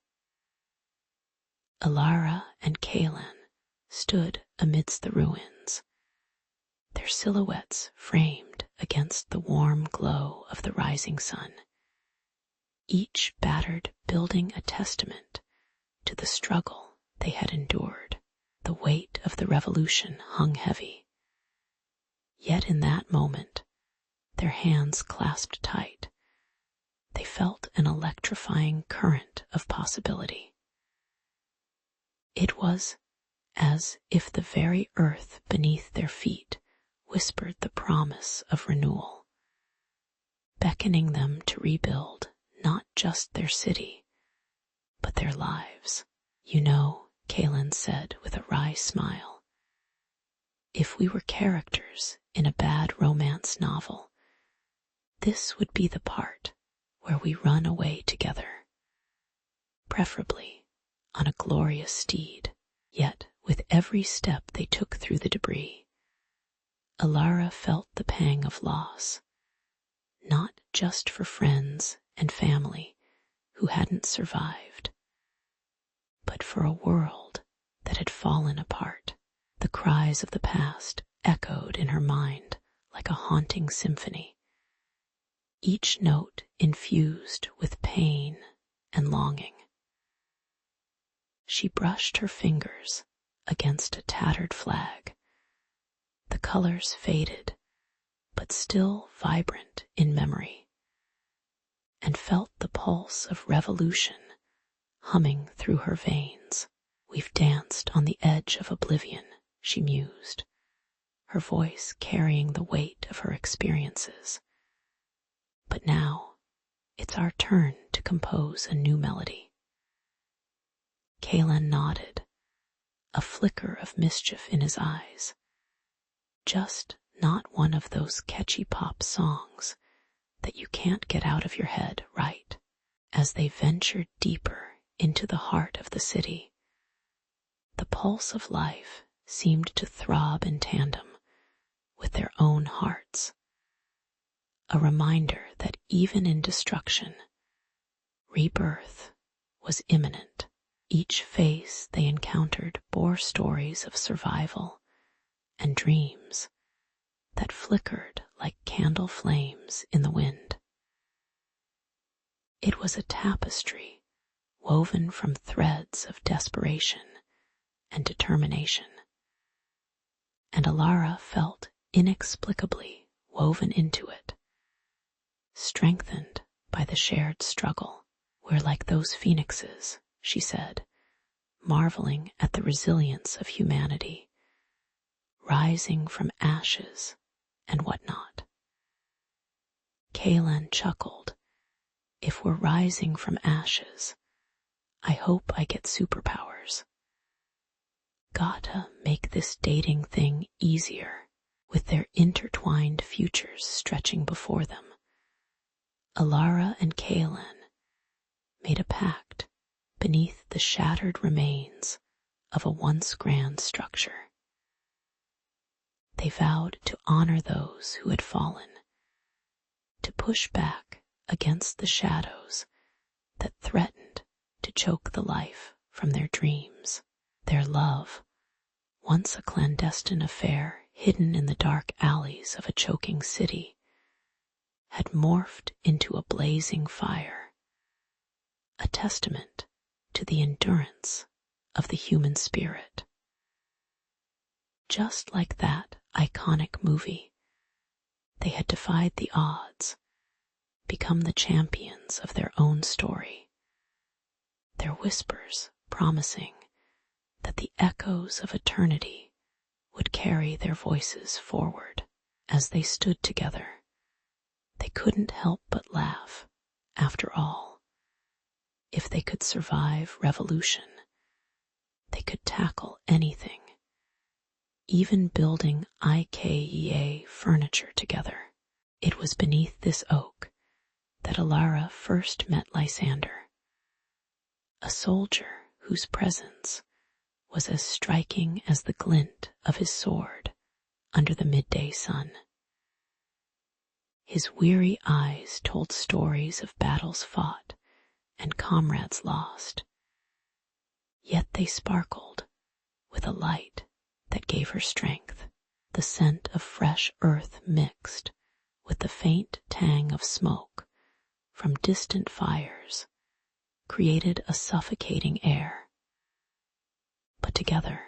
Alara and Kaelan stood amidst the ruins, their silhouettes framed against the warm glow of the rising sun, each battered building a testament to the struggle they had endured. The weight of the revolution hung heavy. Yet in that moment, their hands clasped tight. They felt an electrifying current of possibility. It was as if the very earth beneath their feet whispered the promise of renewal, beckoning them to rebuild not just their city, but their lives. You know, Kaelin said with a wry smile, if we were characters in a bad romance novel, this would be the part where we run away together, preferably on a glorious steed. Yet, with every step they took through the debris, Alara felt the pang of loss, not just for friends and family who hadn't survived, but for a world that had fallen apart. The cries of the past echoed in her mind like a haunting symphony, each note infused with pain and longing. She brushed her fingers against a tattered flag. The colors faded, but still vibrant in memory, and felt the pulse of revolution humming through her veins. We've danced on the edge of oblivion, she mused, her voice carrying the weight of her experiences. But now, it's our turn to compose a new melody. Kaelin nodded, a flicker of mischief in his eyes. Just not one of those catchy pop songs that you can't get out of your head, right? As they ventured deeper into the heart of the city, the pulse of life seemed to throb in tandem with their own hearts, a reminder that even in destruction, rebirth was imminent. Each face they encountered bore stories of survival and dreams that flickered like candle flames in the wind. It was a tapestry woven from threads of desperation and determination, and Alara felt inexplicably woven into it, strengthened by the shared struggle. We're like those phoenixes, she said, marveling at the resilience of humanity, rising from ashes and whatnot. Kaelin chuckled. If we're rising from ashes, I hope I get superpowers. Gotta make this dating thing easier, with their intertwined futures stretching before them. Alara and Kaelin made a pact beneath the shattered remains of a once grand structure. They vowed to honor those who had fallen, to push back against the shadows that threatened to choke the life from their dreams. Their love, once a clandestine affair hidden in the dark alleys of a choking city, had morphed into a blazing fire, a testament to the endurance of the human spirit. Just like that iconic movie, they had defied the odds, become the champions of their own story, their whispers promising that the echoes of eternity would carry their voices forward. As they stood together, they couldn't help but laugh. After all, if they could survive revolution, they could tackle anything, even building IKEA furniture together. It was beneath this oak that Alara first met Lysander, a soldier whose presence was as striking as the glint of his sword under the midday sun. His weary eyes told stories of battles fought and comrades lost, yet they sparkled with a light that gave her strength. The scent of fresh earth mixed with the faint tang of smoke from distant fires, created a suffocating air. But together,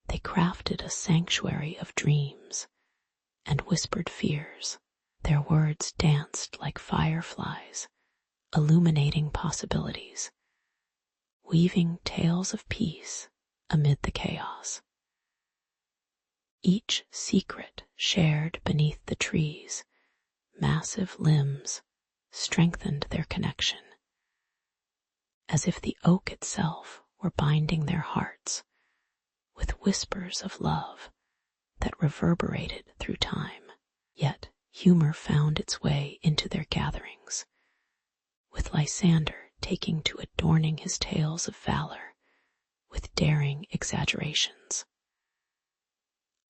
they crafted a sanctuary of dreams and whispered fears. Their words danced like fireflies, illuminating possibilities, weaving tales of peace amid the chaos. Each secret shared beneath the trees, massive limbs strengthened their connection, as if the oak itself were binding their hearts with whispers of love that reverberated through time. Yet humor found its way into their gatherings, with Lysander taking to adorning his tales of valor with daring exaggerations.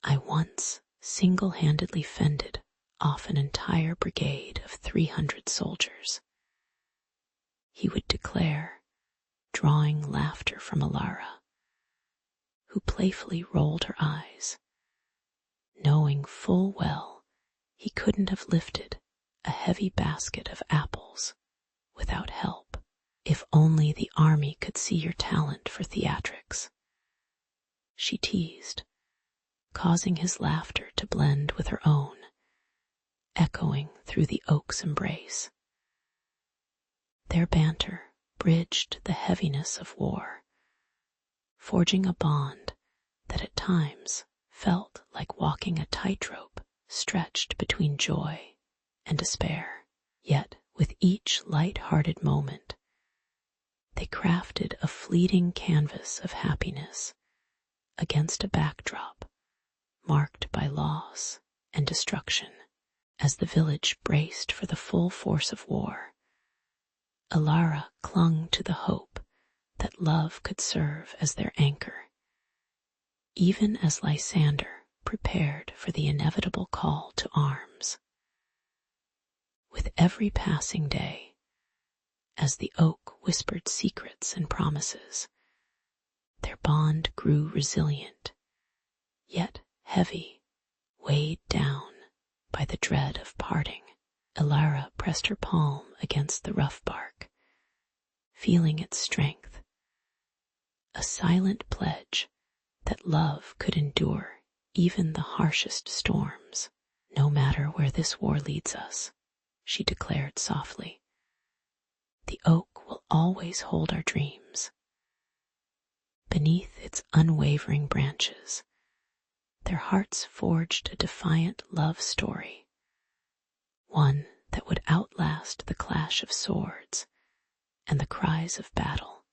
I once single-handedly fended off an entire brigade of 300 soldiers, he would declare, drawing laughter from Alara, who playfully rolled her eyes, knowing full well he couldn't have lifted a heavy basket of apples without help. If only the army could see your talent for theatrics, she teased, causing his laughter to blend with her own, echoing through the oak's embrace. Their banter bridged the heaviness of war, forging a bond that at times felt like walking a tightrope stretched between joy and despair. Yet, with each light-hearted moment, they crafted a fleeting canvas of happiness against a backdrop marked by loss and destruction. As the village braced for the full force of war, Alara clung to the hope that love could serve as their anchor, even as Lysander prepared for the inevitable call to arms. With every passing day, as the oak whispered secrets and promises, their bond grew resilient, yet heavy, weighed down by the dread of parting. Alara pressed her palm against the rough bark, feeling its strength, a silent pledge that love could endure even the harshest storms. No matter where this war leads us, she declared softly, the oak will always hold our dreams. Beneath its unwavering branches, their hearts forged a defiant love story, one that would outlast the clash of swords and the cries of battle,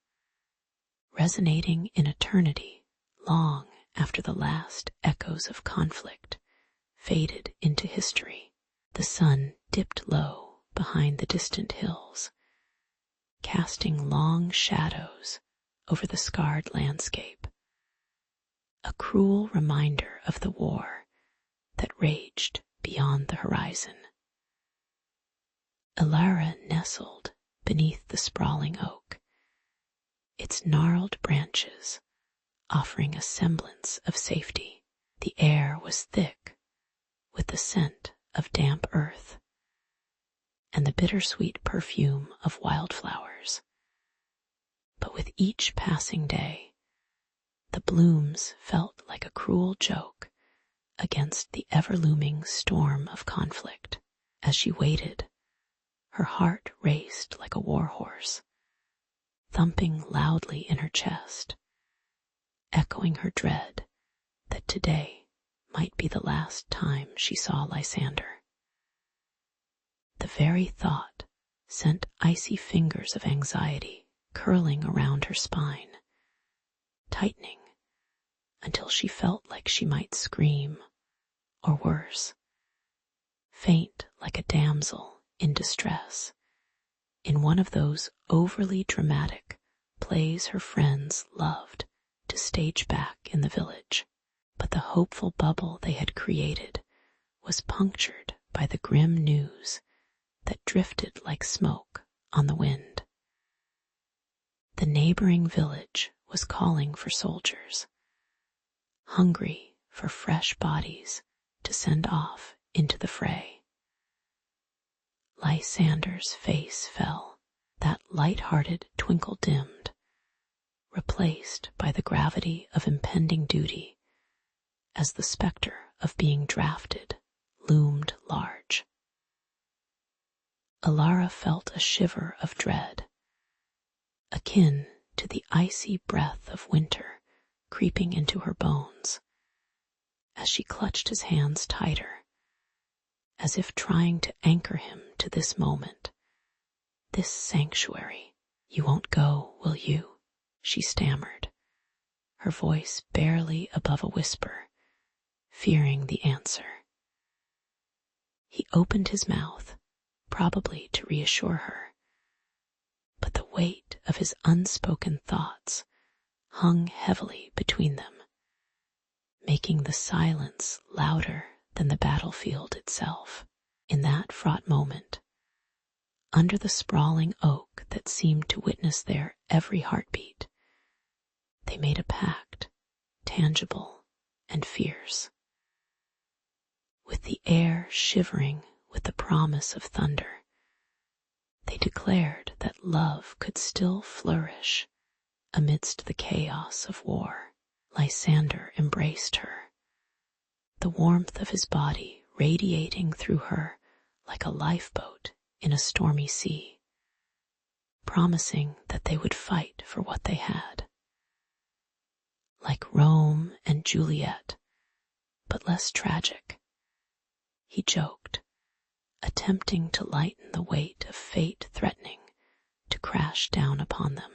resonating in eternity long after the last echoes of conflict faded into history. The sun dipped low behind the distant hills, casting long shadows over the scarred landscape, a cruel reminder of the war that raged beyond the horizon. Alara nestled beneath the sprawling oak, its gnarled branches offering a semblance of safety. The air was thick with the scent of damp earth and the bittersweet perfume of wildflowers. But with each passing day, the blooms felt like a cruel joke against the ever-looming storm of conflict. As she waited, her heart raced like a war horse, thumping loudly in her chest, echoing her dread that today might be the last time she saw Lysander. The very thought sent icy fingers of anxiety curling around her spine, tightening until she felt like she might scream, or worse, faint like a damsel in distress in one of those overly dramatic plays her friends loved to stage back in the village. But the hopeful bubble they had created was punctured by the grim news that drifted like smoke on the wind. The neighboring village was calling for soldiers, hungry for fresh bodies to send off into the fray. Lysander's face fell. That light-hearted twinkle dimmed, replaced by the gravity of impending duty, as the specter of being drafted loomed large. Alara felt a shiver of dread, akin to the icy breath of winter creeping into her bones, as she clutched his hands tighter, as if trying to anchor him to this moment, this sanctuary. "You won't go, will you?" she stammered, her voice barely above a whisper, fearing the answer. He opened his mouth, probably to reassure her, but the weight of his unspoken thoughts hung heavily between them, making the silence louder than the battlefield itself. In that fraught moment, under the sprawling oak that seemed to witness their every heartbeat, they made a pact, tangible and fierce. With the air shivering with the promise of thunder, they declared that love could still flourish amidst the chaos of war. Lysander embraced her, the warmth of his body radiating through her like a lifeboat in a stormy sea, promising that they would fight for what they had. Like Rome and Juliet, but less tragic, he joked, attempting to lighten the weight of fate threatening to crash down upon them.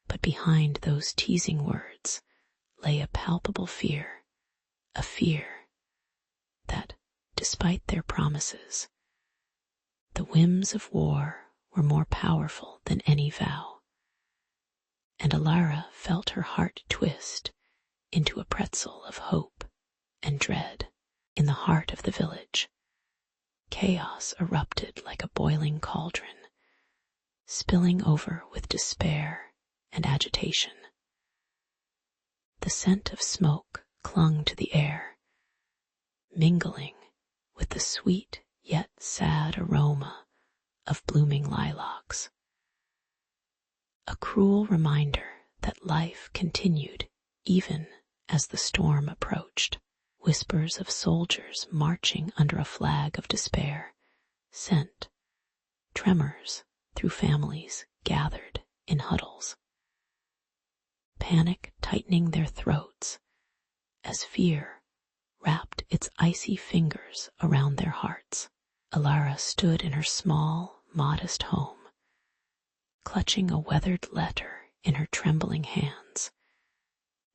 But behind those teasing words lay a palpable fear, a fear that, despite their promises, the whims of war were more powerful than any vow. And Alara felt her heart twist into a pretzel of hope and dread. In the heart of the village, chaos erupted like a boiling cauldron, spilling over with despair and agitation. The scent of smoke clung to the air, mingling with the sweet yet sad aroma of blooming lilacs. A cruel reminder that life continued even as the storm approached. Whispers of soldiers marching under a flag of despair sent tremors through families gathered in huddles, panic tightening their throats as fear wrapped its icy fingers around their hearts. Alara stood in her small, modest home, clutching a weathered letter in her trembling hands,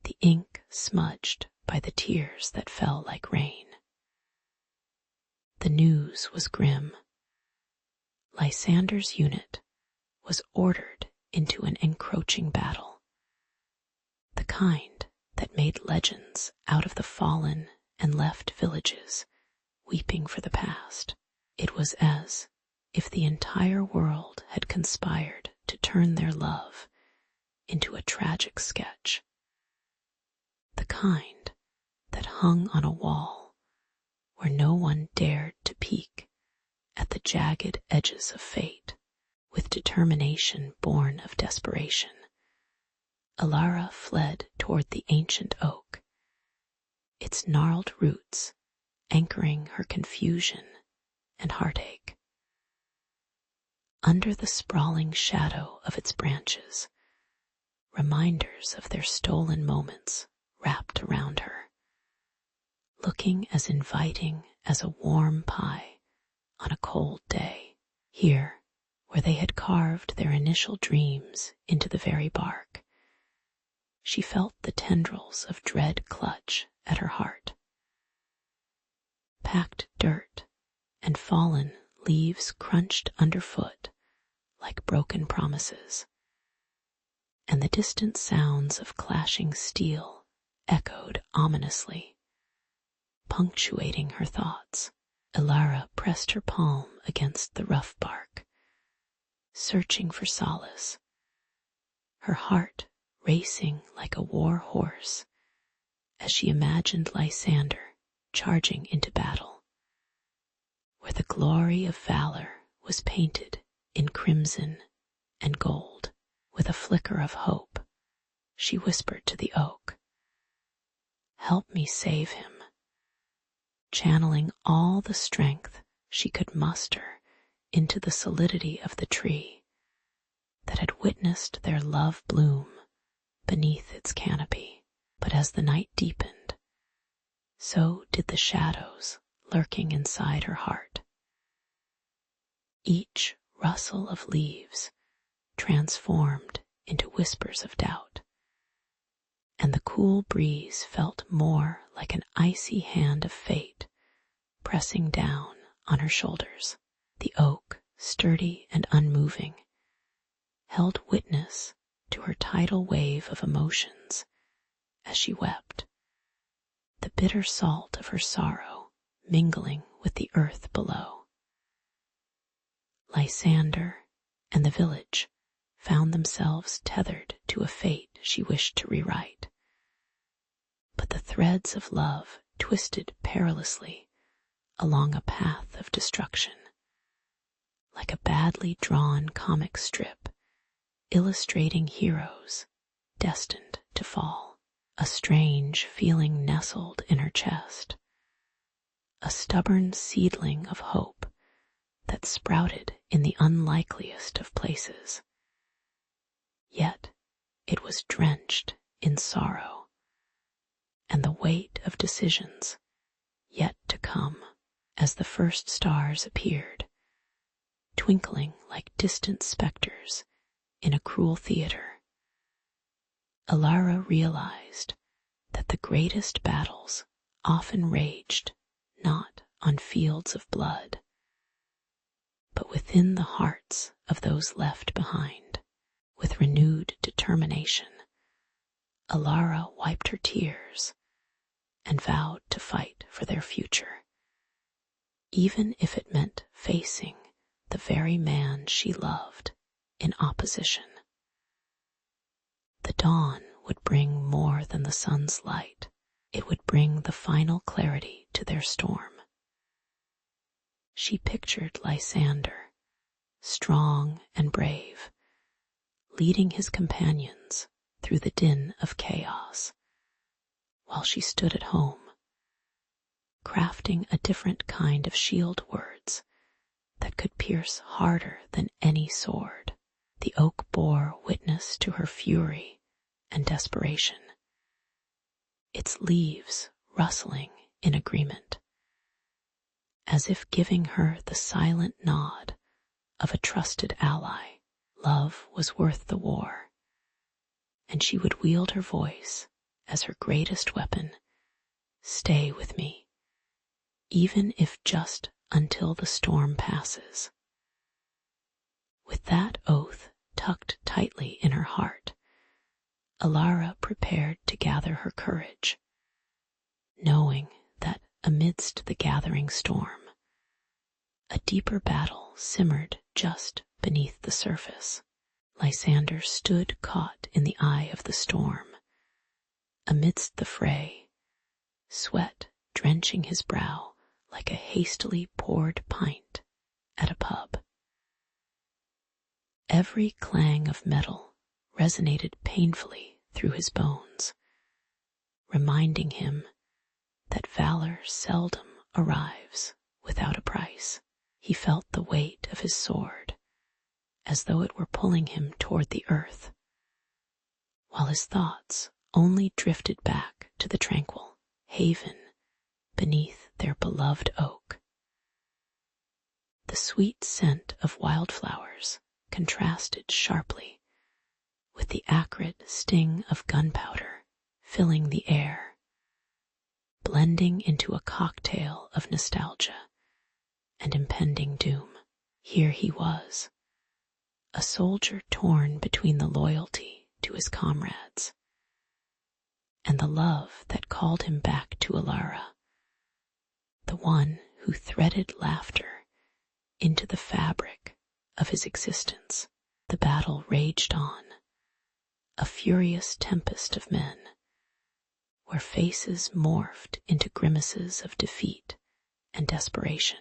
the ink smudged by the tears that fell like rain. The news was grim. Lysander's unit was ordered into an encroaching battle, the kind that made legends out of the fallen and left villages weeping for the past. It was as if the entire world had conspired to turn their love into a tragic sketch, the kind that hung on a wall where no one dared to peek at the jagged edges of fate. With determination born of desperation, Alara fled toward the ancient oak, its gnarled roots anchoring her confusion and heartache. Under the sprawling shadow of its branches, reminders of their stolen moments wrapped around her, looking as inviting as a warm pie on a cold day. Here, where they had carved their initial dreams into the very bark, she felt the tendrils of dread clutch at her heart. Packed dirt and fallen leaves crunched underfoot like broken promises, and the distant sounds of clashing steel echoed ominously, punctuating her thoughts. Alara pressed her palm against the rough bark, searching for solace, her heart racing like a war horse as she imagined Lysander charging into battle, where the glory of valor was painted in crimson and gold. With a flicker of hope, she whispered to the oak, "Help me save him," channeling all the strength she could muster into the solidity of the tree that had witnessed their love bloom beneath its canopy. But as the night deepened, so did the shadows lurking inside her heart. Each rustle of leaves transformed into whispers of doubt, and the cool breeze felt more like an icy hand of fate pressing down on her shoulders. The oak, sturdy and unmoving, held witness to her tidal wave of emotions as she wept, the bitter salt of her sorrow mingling with the earth below. Lysander and the village found themselves tethered to a fate she wished to rewrite. But the threads of love twisted perilously along a path of destruction, like a badly drawn comic strip illustrating heroes destined to fall. A strange feeling nestled in her chest, a stubborn seedling of hope that sprouted in the unlikeliest of places. Yet it was drenched in sorrow and the weight of decisions yet to come. As the first stars appeared, twinkling like distant specters in a cruel theater, Alara realized that the greatest battles often raged not on fields of blood, but within the hearts of those left behind. With renewed determination, Alara wiped her tears and vowed to fight for their future, even if it meant facing the very man she loved in opposition. The dawn would bring more than the sun's light. It would bring the final clarity to their storm. She pictured Lysander, strong and brave, leading his companions through the din of chaos, while she stood at home, crafting a different kind of shield words that could pierce harder than any sword. The oak bore witness to her fury and desperation, its leaves rustling in agreement, as if giving her the silent nod of a trusted ally. Love was worth the war, and she would wield her voice as her greatest weapon. Stay with me, even if just until the storm passes. With that oath tucked tightly in her heart, Alara prepared to gather her courage, knowing that amidst the gathering storm, a deeper battle simmered just beneath the surface. Lysander stood caught in the eye of the storm. Amidst the fray, sweat drenching his brow like a hastily poured pint at a pub. Every clang of metal resonated painfully through his bones, reminding him that valor seldom arrives without a price. He felt the weight of his sword, as though it were pulling him toward the earth, while his thoughts only drifted back to the tranquil haven beneath their beloved oak. The sweet scent of wildflowers contrasted sharply with the acrid sting of gunpowder filling the air, blending into a cocktail of nostalgia and impending doom. Here he was, a soldier torn between the loyalty to his comrades and the love that called him back to Alara, the one who threaded laughter into the fabric of his existence. The battle raged on, a furious tempest of men, where faces morphed into grimaces of defeat and desperation.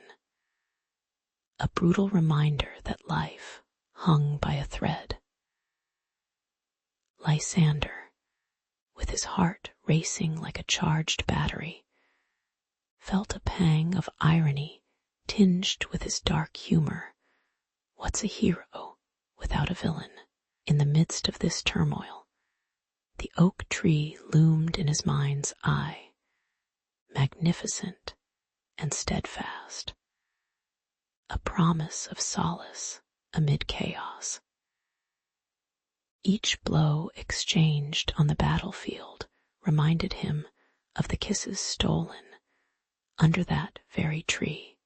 a brutal reminder that life hung by a thread. Lysander, with his heart racing like a charged battery, felt a pang of irony tinged with his dark humor. What's a hero without a villain? In the midst of this turmoil, the oak tree loomed in his mind's eye, magnificent and steadfast, a promise of solace amid chaos. Each blow exchanged on the battlefield reminded him of the kisses stolen under that very tree,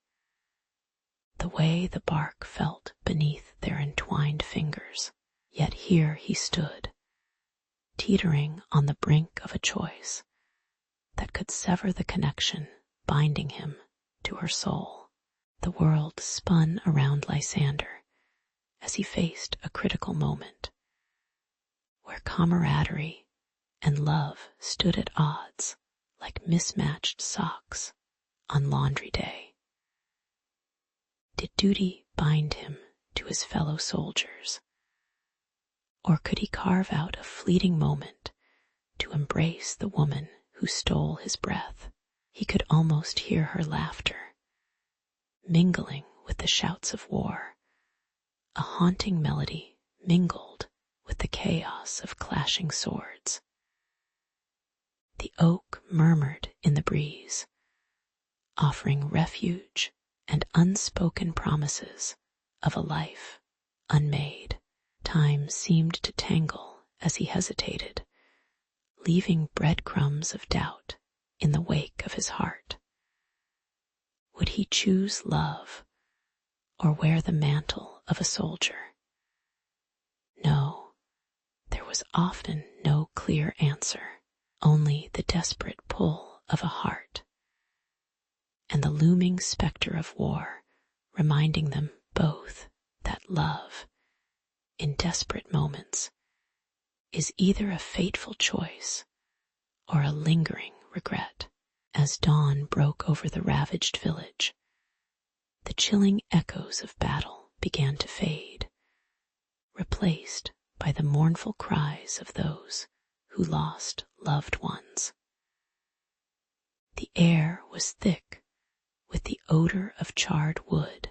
the way the bark felt beneath their entwined fingers. Yet here he stood, teetering on the brink of a choice that could sever the connection binding him to her soul. The world spun around Lysander as he faced a critical moment, where camaraderie and love stood at odds like mismatched socks on laundry day. Did duty bind him to his fellow soldiers? Or could he carve out a fleeting moment to embrace the woman who stole his breath? He could almost hear her laughter, mingling with the shouts of war, a haunting melody mingled with the chaos of clashing swords. The oak murmured in the breeze, offering refuge and unspoken promises of a life unmade. Time seemed to tangle as he hesitated, leaving breadcrumbs of doubt in the wake of his heart. Would he choose love or wear the mantle of a soldier? No, there was often no clear answer, only the desperate pull of a heart, and the looming specter of war reminding them both that love, in desperate moments, is either a fateful choice or a lingering regret. As dawn broke over the ravaged village, the chilling echoes of battle began to fade, replaced by the mournful cries of those who lost loved ones. The air was thick with the odor of charred wood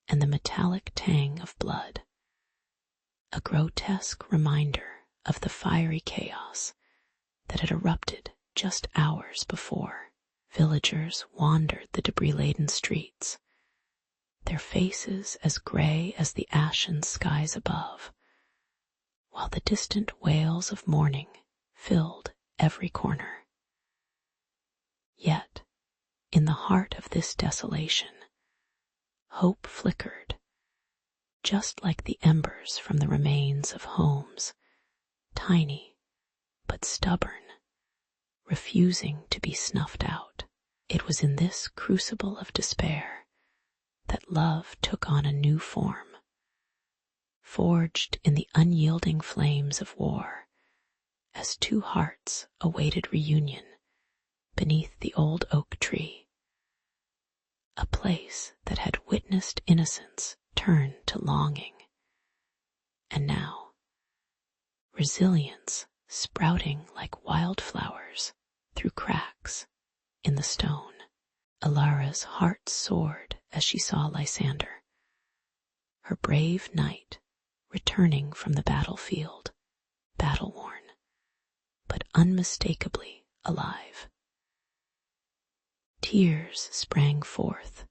and the metallic tang of blood, a grotesque reminder of the fiery chaos that had erupted just hours before. Villagers wandered the debris-laden streets, their faces as gray as the ashen skies above, while the distant wails of mourning filled every corner. Yet, in the heart of this desolation, hope flickered, just like the embers from the remains of homes, tiny but stubborn, refusing to be snuffed out. It was in this crucible of despair that love took on a new form, forged in the unyielding flames of war, as two hearts awaited reunion beneath the old oak tree, a place that had witnessed innocence turn to longing, and now resilience sprouting like wildflowers through cracks in the stone. Alara's heart soared as she saw Lysander, her brave knight returning from the battlefield, battle-worn, but unmistakably alive. Tears sprang forth,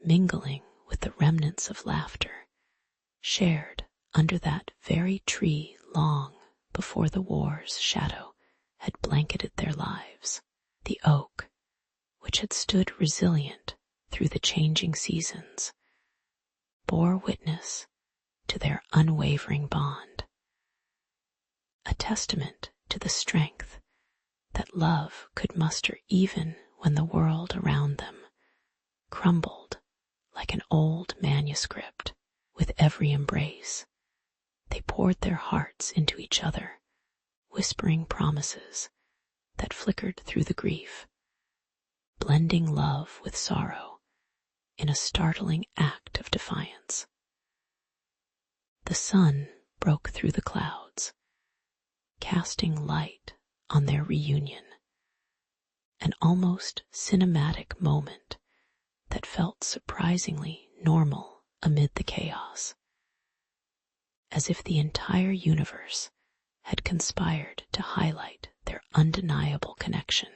mingling with the remnants of laughter shared under that very tree long before the war's shadow had blanketed their lives. The oak, which had stood resilient through the changing seasons, bore witness to their unwavering bond, a testament to the strength that love could muster even when the world around them crumbled like an old manuscript. With every embrace, they poured their hearts into each other, whispering promises that flickered through the grief, blending love with sorrow in a startling act of defiance. The sun broke through the clouds, casting light on their reunion, an almost cinematic moment that felt surprisingly normal amid the chaos, as if the entire universe had conspired to highlight their undeniable connection.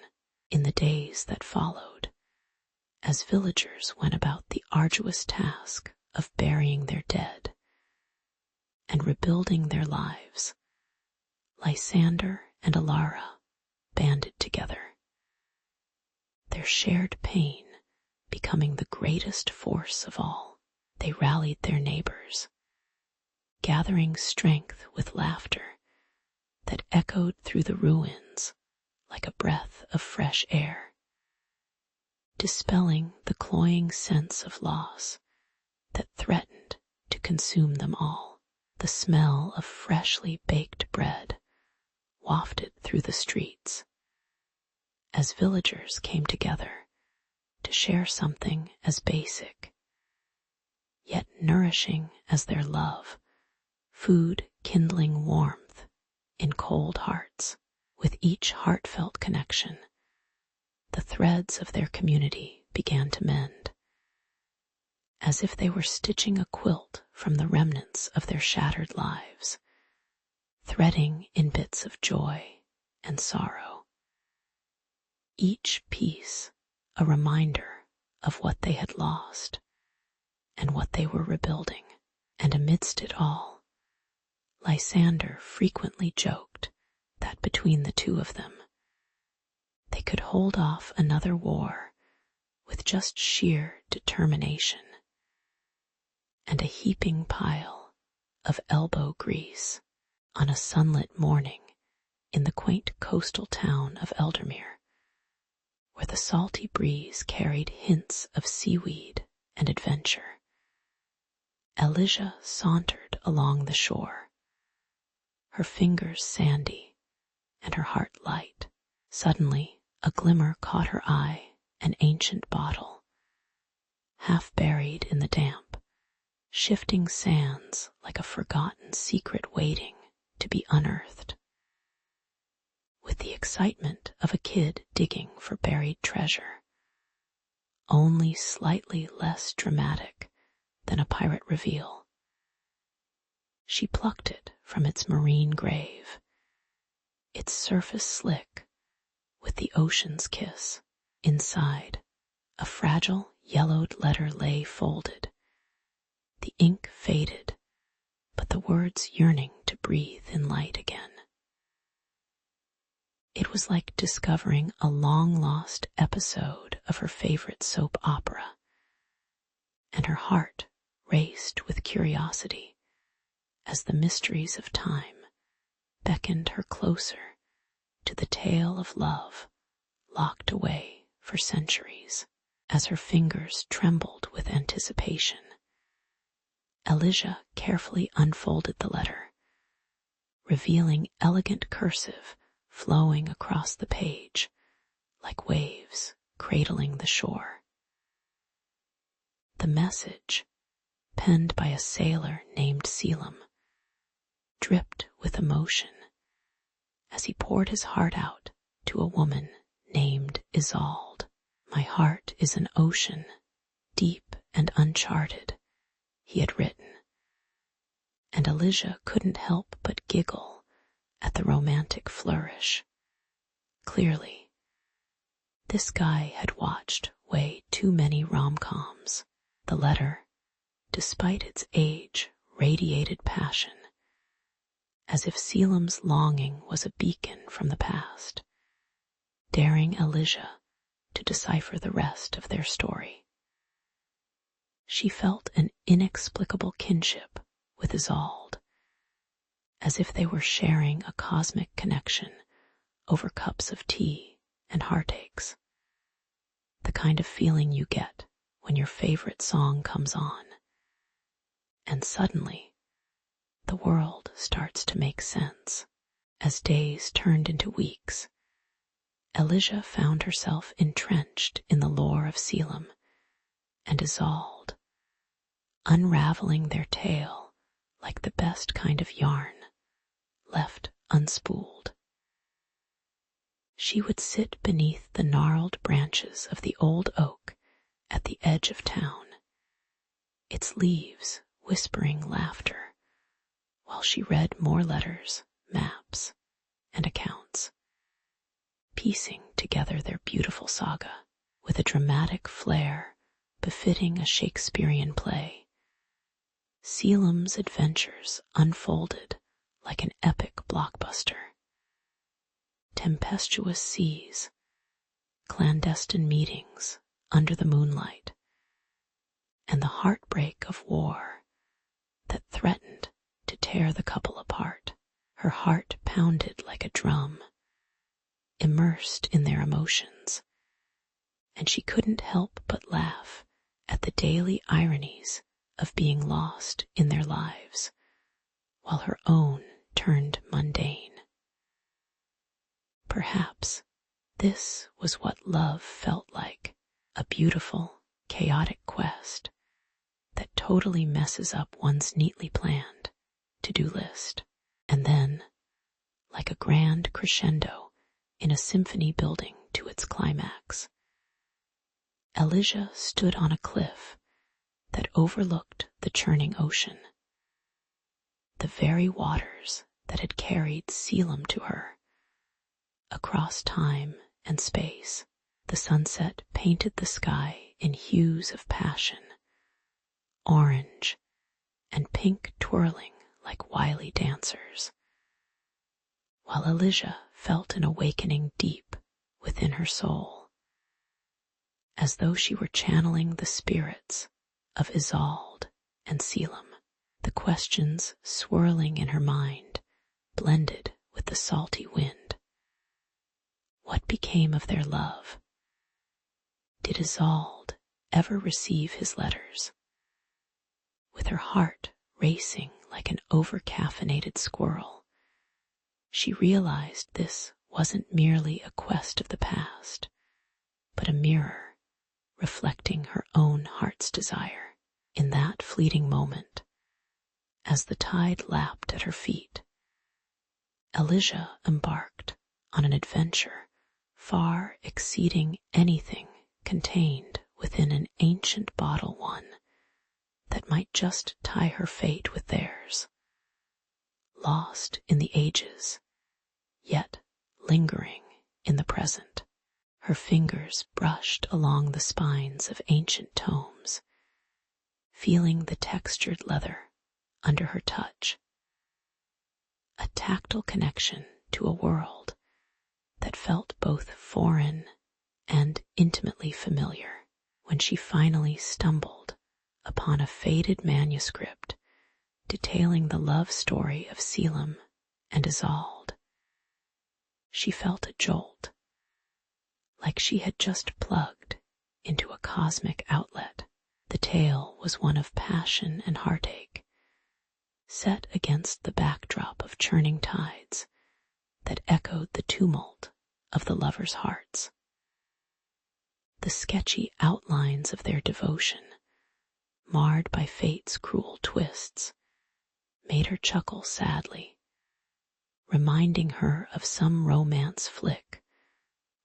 In the days that followed, as villagers went about the arduous task of burying their dead and rebuilding their lives, Lysander and Alara banded together, their shared pain becoming the greatest force of all. They rallied their neighbors, gathering strength with laughter that echoed through the ruins like a breath of fresh air, dispelling the cloying sense of loss that threatened to consume them all. The smell of freshly baked bread wafted through the streets as villagers came together to share something as basic yet nourishing as their love, food kindling warmth in cold hearts. With each heartfelt connection, the threads of their community began to mend, as if they were stitching a quilt from the remnants of their shattered lives, threading in bits of joy and sorrow. Each piece a reminder of what they had lost and what they were rebuilding. And amidst it all, Lysander frequently joked that between the two of them, they could hold off another war with just sheer determination and a heaping pile of elbow grease. On a sunlit morning in the quaint coastal town of Eldermere, where the salty breeze carried hints of seaweed and adventure, Elijah sauntered along the shore, her fingers sandy and her heart light. Suddenly, a glimmer caught her eye, an ancient bottle, half buried in the damp, shifting sands like a forgotten secret waiting to be unearthed. With the excitement of a kid digging for buried treasure, only slightly less dramatic than a pirate reveal, she plucked it from its marine grave, its surface slick with the ocean's kiss. Inside, a fragile yellowed letter lay folded, the ink faded, but the words yearning to breathe in light again. It was like discovering a long-lost episode of her favorite soap opera, and her heart raced with curiosity as the mysteries of time beckoned her closer to the tale of love locked away for centuries. As her fingers trembled with anticipation, Elijah carefully unfolded the letter, revealing elegant cursive flowing across the page like waves cradling the shore. The message, penned by a sailor named Selim, dripped with emotion as he poured his heart out to a woman named Isolde. "My heart is an ocean, deep and uncharted," he had written, and Elijah couldn't help but giggle at the romantic flourish. Clearly, this guy had watched way too many rom-coms. The letter, despite its age, radiated passion, as if Selim's longing was a beacon from the past, daring Elijah to decipher the rest of their story. She felt an inexplicable kinship with Isolde, as if they were sharing a cosmic connection over cups of tea and heartaches, the kind of feeling you get when your favorite song comes on, and suddenly the world starts to make sense. As days turned into weeks, Elijah found herself entrenched in the lore of Selim and Isolde, unraveling their tale like the best kind of yarn left unspooled. She would sit beneath the gnarled branches of the old oak at the edge of town, its leaves whispering laughter, while she read more letters, maps, and accounts, piecing together their beautiful saga with a dramatic flair befitting a Shakespearean play. Selim's adventures unfolded like an epic blockbuster. Tempestuous seas, clandestine meetings under the moonlight, and the heartbreak of war that threatened to tear the couple apart. Her heart pounded like a drum, immersed in their emotions, and she couldn't help but laugh at the daily ironies of being lost in their lives, while her own turned mundane. Perhaps this was what love felt like, a beautiful, chaotic quest that totally messes up one's neatly planned to-do list, and then, like a grand crescendo in a symphony building to its climax, Elijah stood on a cliff that overlooked the churning ocean, the very waters that had carried Selim to her. Across time and space, the sunset painted the sky in hues of passion, orange and pink twirling like wily dancers, while Elijah felt an awakening deep within her soul, as though she were channeling the spirits of Isolde and Selim. The questions swirling in her mind blended with the salty wind. What became of their love? Did Isolde ever receive his letters? With her heart racing like an over-caffeinated squirrel, she realized this wasn't merely a quest of the past, but a mirror reflecting her own heart's desire. In that fleeting moment, as the tide lapped at her feet, Elijah embarked on an adventure far exceeding anything contained within an ancient bottle, one that might just tie her fate with theirs. Lost in the ages, yet lingering in the present, her fingers brushed along the spines of ancient tomes, feeling the textured leather under her touch. A tactile connection to a world that felt both foreign and intimately familiar. When she finally stumbled upon a faded manuscript detailing the love story of Selim and Isolde, she felt a jolt, like she had just plugged into a cosmic outlet. The tale was one of passion and heartache, set against the backdrop of churning tides that echoed the tumult of the lovers' hearts. The sketchy outlines of their devotion, marred by fate's cruel twists, made her chuckle sadly, reminding her of some romance flick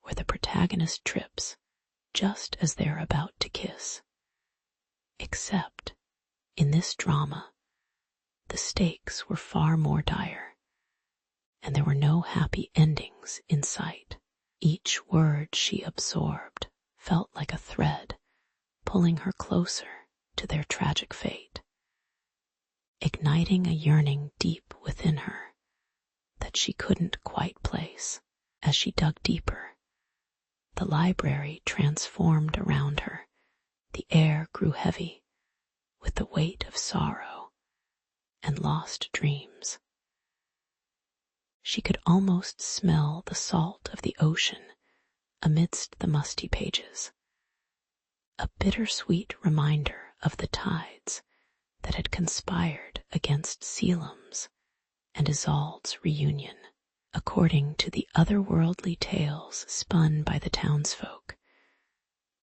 where the protagonist trips just as they're about to kiss. Except, in this drama, the stakes were far more dire, and there were no happy endings in sight. Each word she absorbed felt like a thread pulling her closer to their tragic fate, igniting a yearning deep within her that she couldn't quite place. As she dug deeper, the library transformed around her. The air grew heavy with the weight of sorrow and lost dreams. She could almost smell the salt of the ocean amidst the musty pages, a bittersweet reminder of the tides that had conspired against Selim's and Isolde's reunion. According to the otherworldly tales spun by the townsfolk,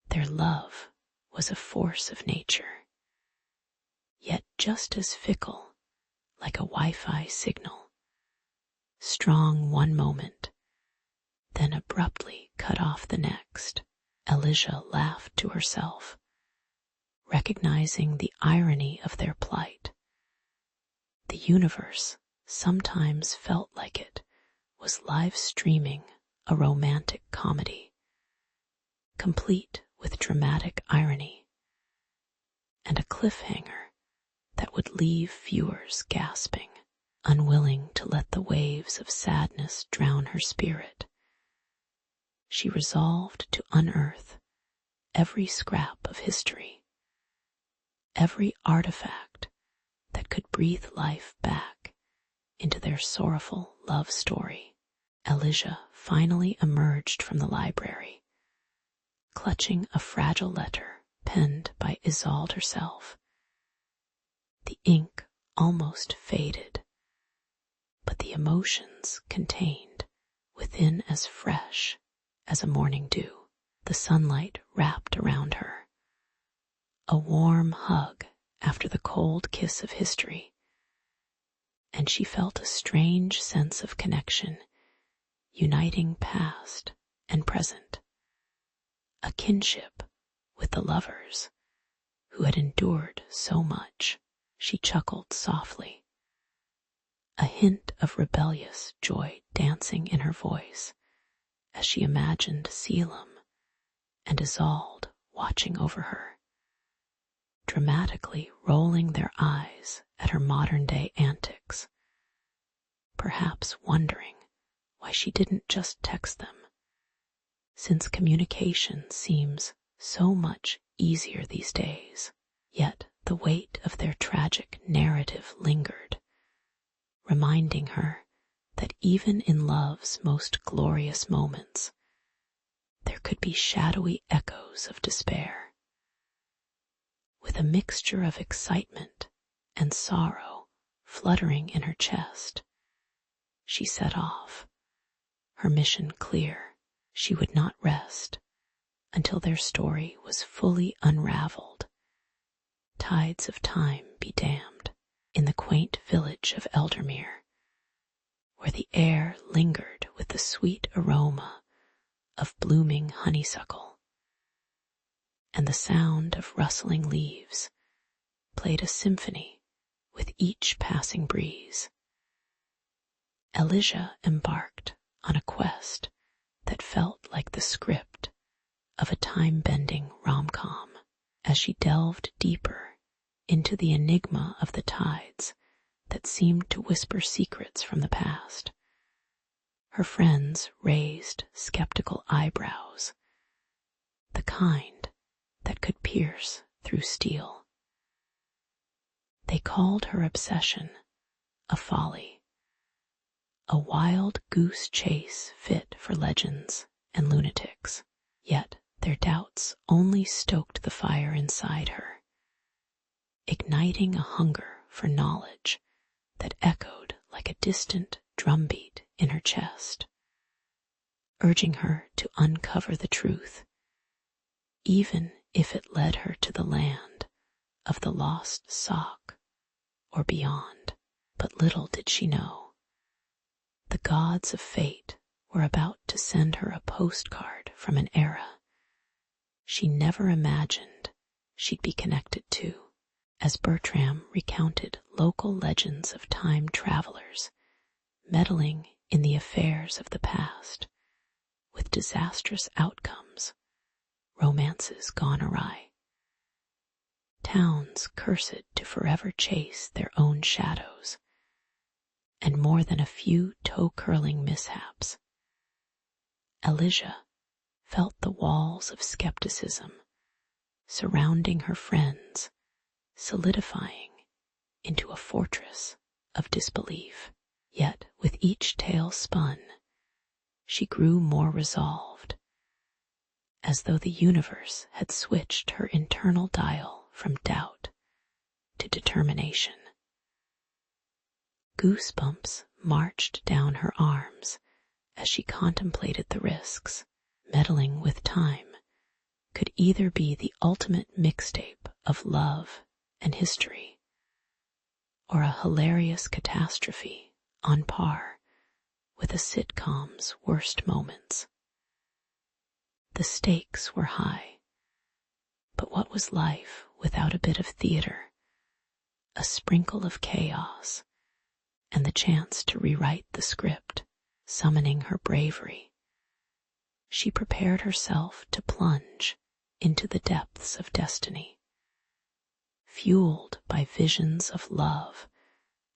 their love was a force of nature, yet just as fickle, like a Wi-Fi signal, strong one moment, then abruptly cut off the next. Elijah laughed to herself, recognizing the irony of their plight. The universe sometimes felt like it was live streaming a romantic comedy, complete with dramatic irony and a cliffhanger that would leave viewers gasping, unwilling to let the waves of sadness drown her spirit. She resolved to unearth every scrap of history, every artifact that could breathe life back into their sorrowful love story. Elijah finally emerged from the library, clutching a fragile letter penned by Isolde herself. The ink almost faded, but the emotions contained within as fresh as a morning dew. The sunlight wrapped around her, a warm hug after the cold kiss of history, and she felt a strange sense of connection uniting past and present, a kinship with the lovers who had endured so much. She chuckled softly, a hint of rebellious joy dancing in her voice as she imagined Selim and Isolde watching over her, dramatically rolling their eyes at her modern-day antics, perhaps wondering why she didn't just text them, since communication seems so much easier these days. Yet the weight of their tragic narrative lingered, reminding her that even in love's most glorious moments, there could be shadowy echoes of despair. With a mixture of excitement and sorrow fluttering in her chest, she set off, her mission clear. She would not rest until their story was fully unraveled, tides of time be damned. In the quaint village of Eldermere, where the air lingered with the sweet aroma of blooming honeysuckle, and the sound of rustling leaves played a symphony with each passing breeze, Elijah embarked on a quest that felt like the script of a time-bending rom-com. As she delved deeper into the enigma of the tides that seemed to whisper secrets from the past, her friends raised skeptical eyebrows, the kind that could pierce through steel. They called her obsession a folly, a wild goose chase fit for legends and lunatics. Yet their doubts only stoked the fire inside her, igniting a hunger for knowledge that echoed like a distant drumbeat in her chest, urging her to uncover the truth, even if it led her to the land of the lost sock or beyond. But little did she know, the gods of fate were about to send her a postcard from an era she never imagined she'd be connected to. As Bertram recounted local legends of time travelers meddling in the affairs of the past with disastrous outcomes, romances gone awry, towns cursed to forever chase their own shadows, and more than a few toe-curling mishaps, Elijah felt the walls of skepticism surrounding her friends solidifying into a fortress of disbelief. Yet with each tale spun, she grew more resolved, as though the universe had switched her internal dial from doubt to determination. Goosebumps marched down her arms as she contemplated the risks, meddling with time could either be the ultimate mixtape of love and history, or a hilarious catastrophe on par with a sitcom's worst moments. The stakes were high, but what was life without a bit of theater, a sprinkle of chaos, and the chance to rewrite the script? Summoning her bravery, she prepared herself to plunge into the depths of destiny, fueled by visions of love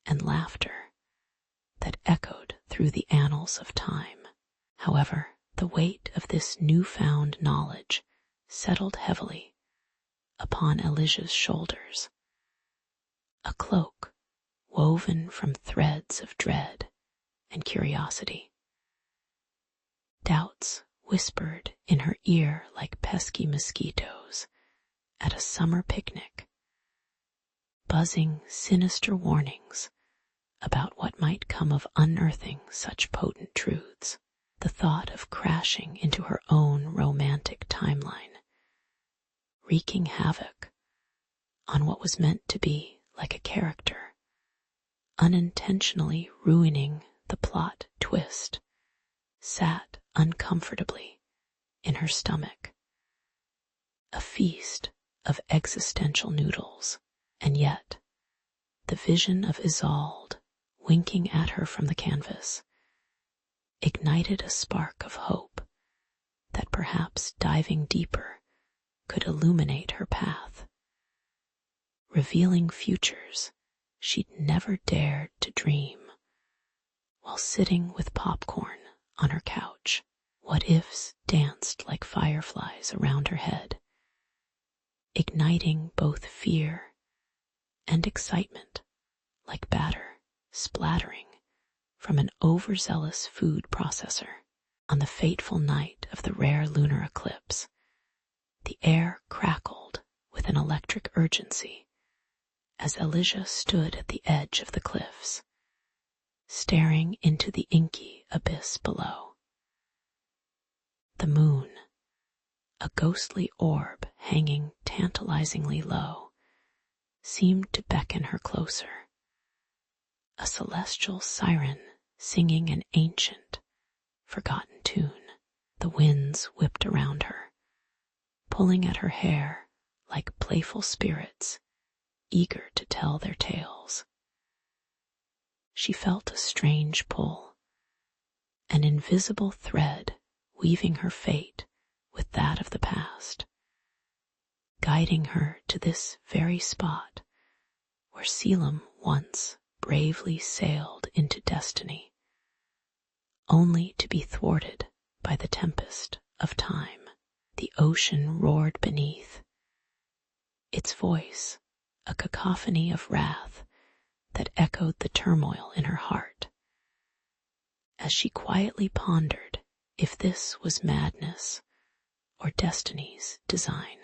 and laughter that echoed through the annals of time. However, the weight of this newfound knowledge settled heavily upon Elijah's shoulders, a cloak woven from threads of dread and curiosity. Doubts whispered in her ear like pesky mosquitoes at a summer picnic, buzzing sinister warnings about what might come of unearthing such potent truths. The thought of crashing into her own romantic timeline, wreaking havoc on what was meant to be like a character, unintentionally ruining the plot twist, sat uncomfortably in her stomach, a feast of existential noodles. And yet, the vision of Isolde winking at her from the canvas ignited a spark of hope that perhaps diving deeper could illuminate her path, revealing futures she'd never dared to dream while sitting with popcorn on her couch. What ifs danced like fireflies around her head, igniting both fear and excitement like batter splattering from an overzealous food processor. On the fateful night of the rare lunar eclipse, the air crackled with an electric urgency as Elijah stood at the edge of the cliffs, staring into the inky abyss below. The moon, a ghostly orb hanging tantalizingly low, seemed to beckon her closer, a celestial siren singing an ancient, forgotten tune. The winds whipped around her, pulling at her hair like playful spirits eager to tell their tales. She felt a strange pull, an invisible thread weaving her fate with that of the past, guiding her to this very spot where Selim once bravely sailed into destiny, only to be thwarted by the tempest of time. The ocean roared beneath, its voice a cacophony of wrath that echoed the turmoil in her heart, as she quietly pondered if this was madness or destiny's design,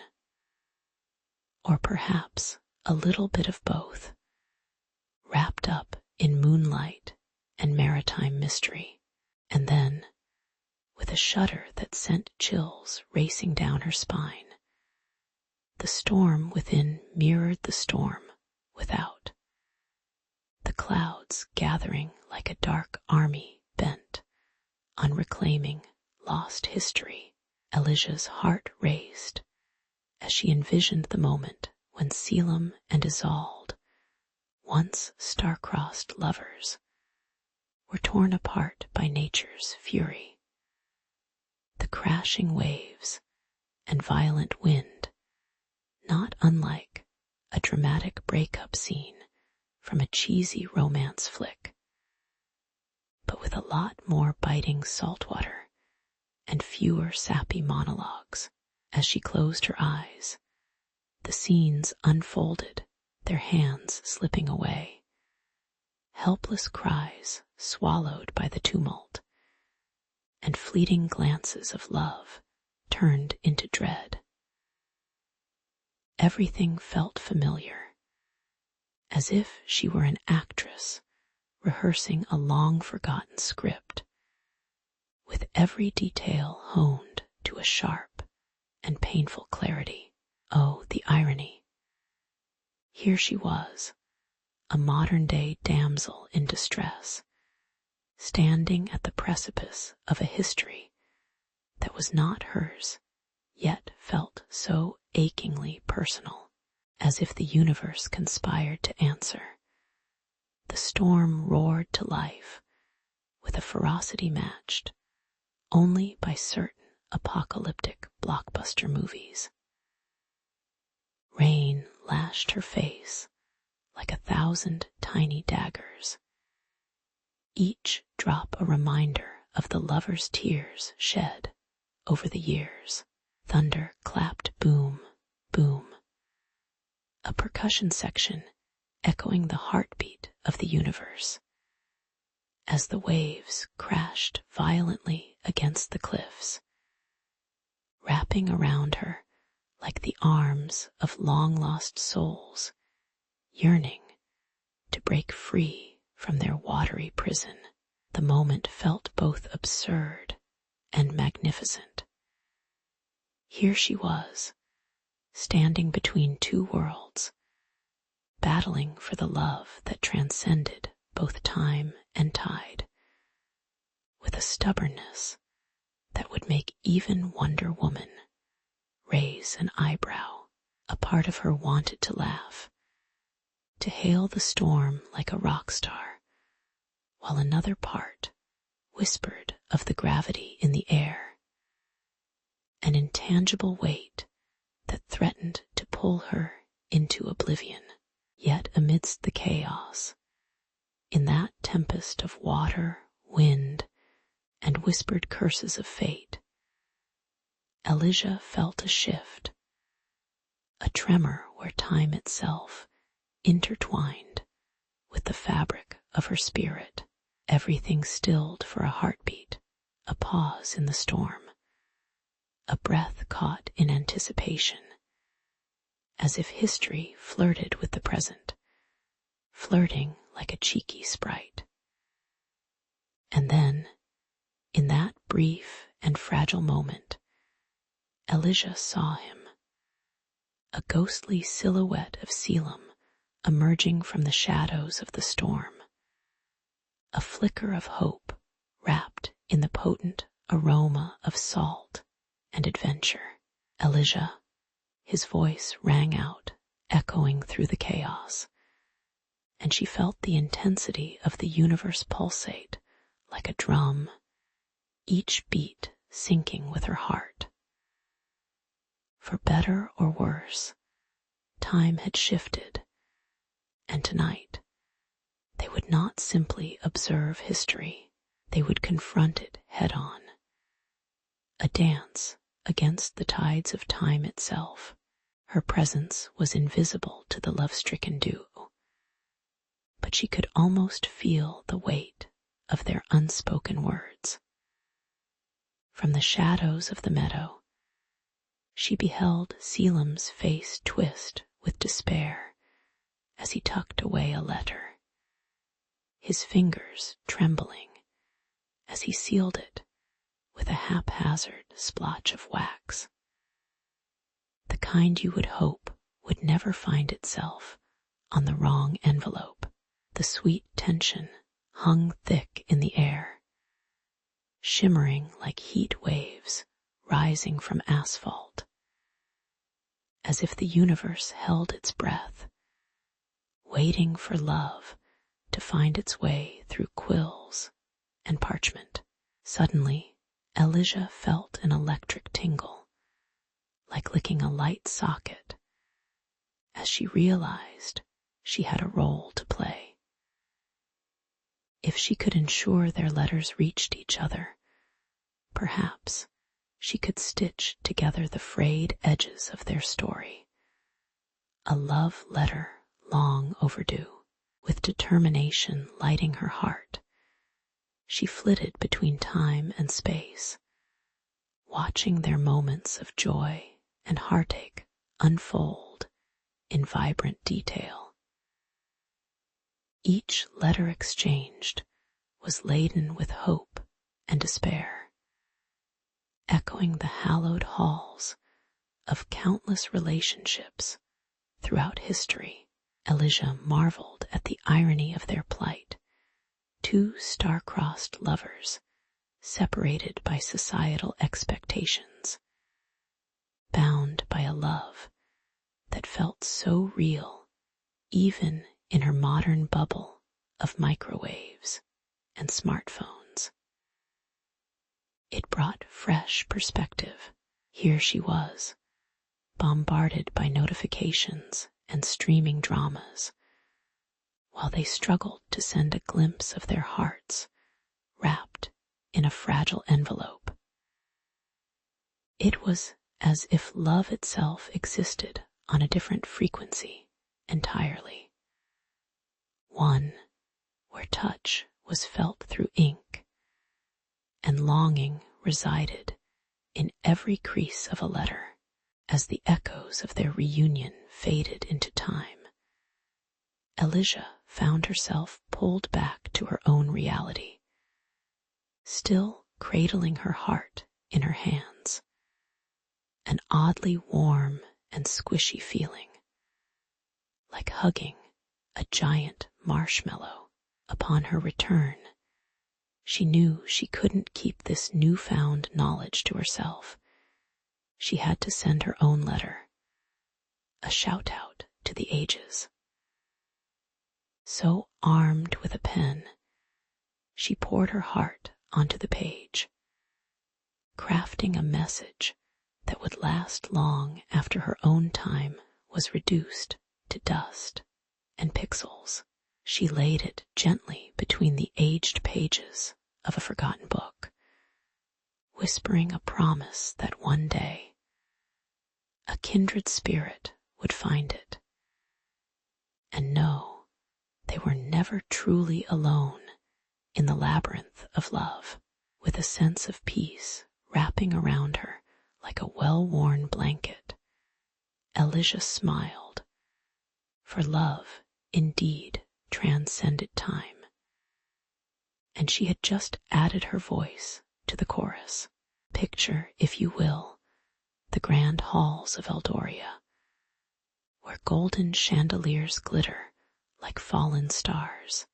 or perhaps a little bit of both, wrapped up in moonlight and maritime mystery. And then, with a shudder that sent chills racing down her spine, the storm within mirrored the storm without, the clouds gathering like a dark army bent on reclaiming lost history. Elijah's heart raced as she envisioned the moment when Selim and Isolde, once star-crossed lovers, were torn apart by nature's fury. The crashing waves and violent wind, not unlike a dramatic breakup scene from a cheesy romance flick, but with a lot more biting saltwater and fewer sappy monologues. As she closed her eyes, the scenes unfolded, their hands slipping away, helpless cries swallowed by the tumult, and fleeting glances of love turned into dread. Everything felt familiar, as if she were an actress rehearsing a long-forgotten script, with every detail honed to a sharp and painful clarity. Oh, the irony. Here she was, a modern-day damsel in distress, standing at the precipice of a history that was not hers, yet felt so achingly personal, as if the universe conspired to answer. The storm roared to life with a ferocity matched only by certain apocalyptic blockbuster movies. Rain lashed her face like 1,000 tiny daggers, each drop a reminder of the lover's tears shed over the years. Thunder clapped boom, boom, a percussion section echoing the heartbeat of the universe, as the waves crashed violently against the cliffs, wrapping around her like the arms of long-lost souls yearning to break free from their watery prison. The moment felt both absurd and magnificent. Here she was, standing between two worlds, battling for the love that transcended both time and tide, with a stubbornness that would make even Wonder Woman raise an eyebrow. A part of her wanted to laugh, to hail the storm like a rock star, while another part whispered of the gravity in the air, an intangible weight that threatened to pull her into oblivion. Yet amidst the chaos, in that tempest of water, wind, and whispered curses of fate, Elijah felt a shift, a tremor where time itself intertwined with the fabric of her spirit. Everything stilled for a heartbeat, a pause in the storm, a breath caught in anticipation, as if history flirted with the present, flirting like a cheeky sprite. And then, in that brief and fragile moment, Elijah saw him, a ghostly silhouette of Selim emerging from the shadows of the storm, a flicker of hope wrapped in the potent aroma of salt and adventure. Elijah, his voice rang out, echoing through the chaos, and she felt the intensity of the universe pulsate like a drum, each beat syncing with her heart. For better or worse, time had shifted, and tonight they would not simply observe history, they would confront it head-on. A dance against the tides of time itself. Her presence was invisible to the love-stricken duo, but she could almost feel the weight of their unspoken words. From the shadows of the meadow, she beheld Selim's face twist with despair as he tucked away a letter, his fingers trembling as he sealed it with a haphazard splotch of wax, the kind you would hope would never find itself on the wrong envelope. The sweet tension hung thick in the air, shimmering like heat waves rising from asphalt, as if the universe held its breath, waiting for love to find its way through quills and parchment. Suddenly, Elijah felt an electric tingle, like licking a light socket, as she realized she had a role to play. If she could ensure their letters reached each other, perhaps she could stitch together the frayed edges of their story. A love letter long overdue. With determination lighting her heart, she flitted between time and space, watching their moments of joy and heartache unfold in vibrant detail. Each letter exchanged was laden with hope and despair, echoing the hallowed halls of countless relationships throughout history. Elijah marveled at the irony of their plight. Two star-crossed lovers, separated by societal expectations, bound by a love that felt so real even in her modern bubble of microwaves and smartphones. It brought fresh perspective. Here she was, bombarded by notifications and streaming dramas, while they struggled to send a glimpse of their hearts wrapped in a fragile envelope. It was as if love itself existed on a different frequency entirely. One where touch was felt through ink and longing resided in every crease of a letter. As the echoes of their reunion faded into time, Elijah found herself pulled back to her own reality, still cradling her heart in her hands, an oddly warm and squishy feeling, like hugging a giant marshmallow. Upon her return, she knew she couldn't keep this newfound knowledge to herself. She had to send her own letter, a shout-out to the ages. So armed with a pen, she poured her heart onto the page, crafting a message that would last long after her own time was reduced to dust and pixels. She laid it gently between the aged pages of a forgotten book, whispering a promise that one day a kindred spirit would find it and know they were never truly alone in the labyrinth of love. With a sense of peace wrapping around her like a well-worn blanket, Elijah smiled, for love indeed transcended time, and she had just added her voice to the chorus. Picture, if you will, the grand halls of Eldoria, where golden chandeliers glitter like fallen stars,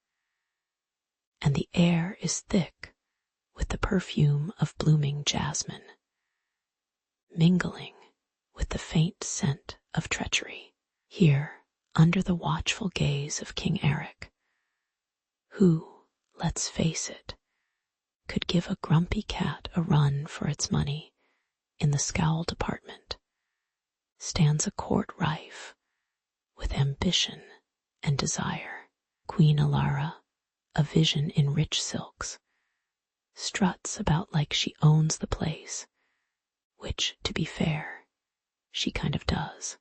and the air is thick with the perfume of blooming jasmine, mingling with the faint scent of treachery. Here, under the watchful gaze of King Eric, who, let's face it, could give a grumpy cat a run for its money in the scowl department, stands a court rife with ambition and desire. Queen Alara, a vision in rich silks, struts about like she owns the place, which, to be fair, she kind of does.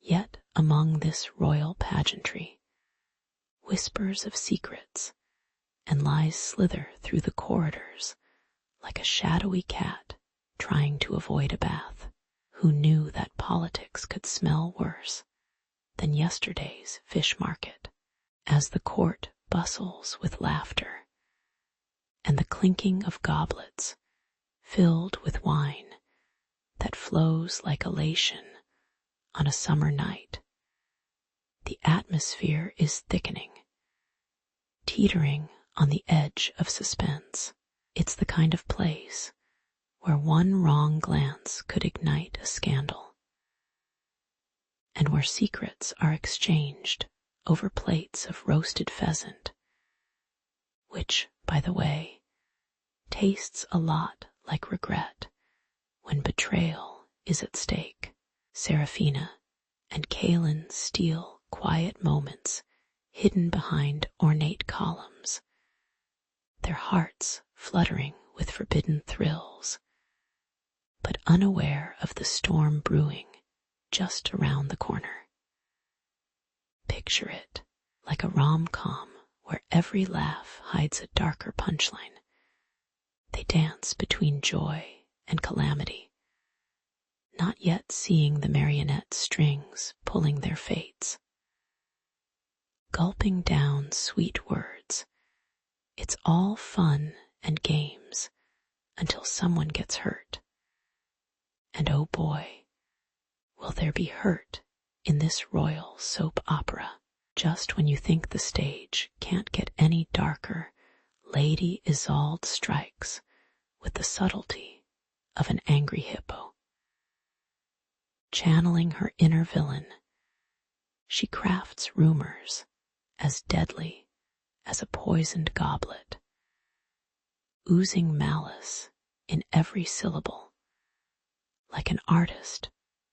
Yet among this royal pageantry, whispers of secrets and lies slither through the corridors like a shadowy cat trying to avoid a bath. Who knew that politics could smell worse than yesterday's fish market? As the court bustles with laughter and the clinking of goblets filled with wine that flows like elation on a summer night, the atmosphere is thickening, teetering on the edge of suspense. It's the kind of place where one wrong glance could ignite a scandal, and where secrets are exchanged over plates of roasted pheasant, which, by the way, tastes a lot like regret when betrayal is at stake. Seraphina and Kaelin steal quiet moments hidden behind ornate columns, their hearts fluttering with forbidden thrills, but unaware of the storm brewing just around the corner. Picture it like a rom-com where every laugh hides a darker punchline. They dance between joy and calamity, not yet seeing the marionette strings pulling their fates. Gulping down sweet words, it's all fun and games until someone gets hurt, And oh boy, will there be hurt in this royal soap opera. Just when you think the stage can't get any darker, Lady Isolde strikes with the subtlety of an angry hippo. Channeling her inner villain, she crafts rumors as deadly as a poisoned goblet, oozing malice in every syllable, like an artist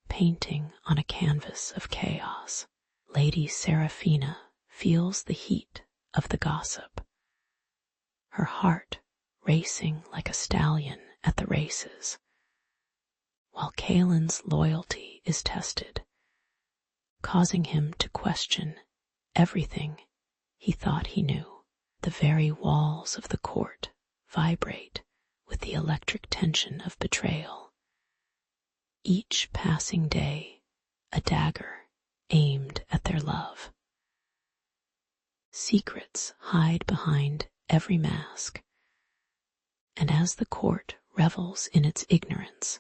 painting on a canvas of chaos. Lady Seraphina feels the heat of the gossip, her heart racing like a stallion at the races, while Kaelin's loyalty is tested, causing him to question everything he thought he knew. The very walls of the court vibrate with the electric tension of betrayal. Each passing day, a dagger aimed at their love. Secrets hide behind every mask, and as the court revels in its ignorance,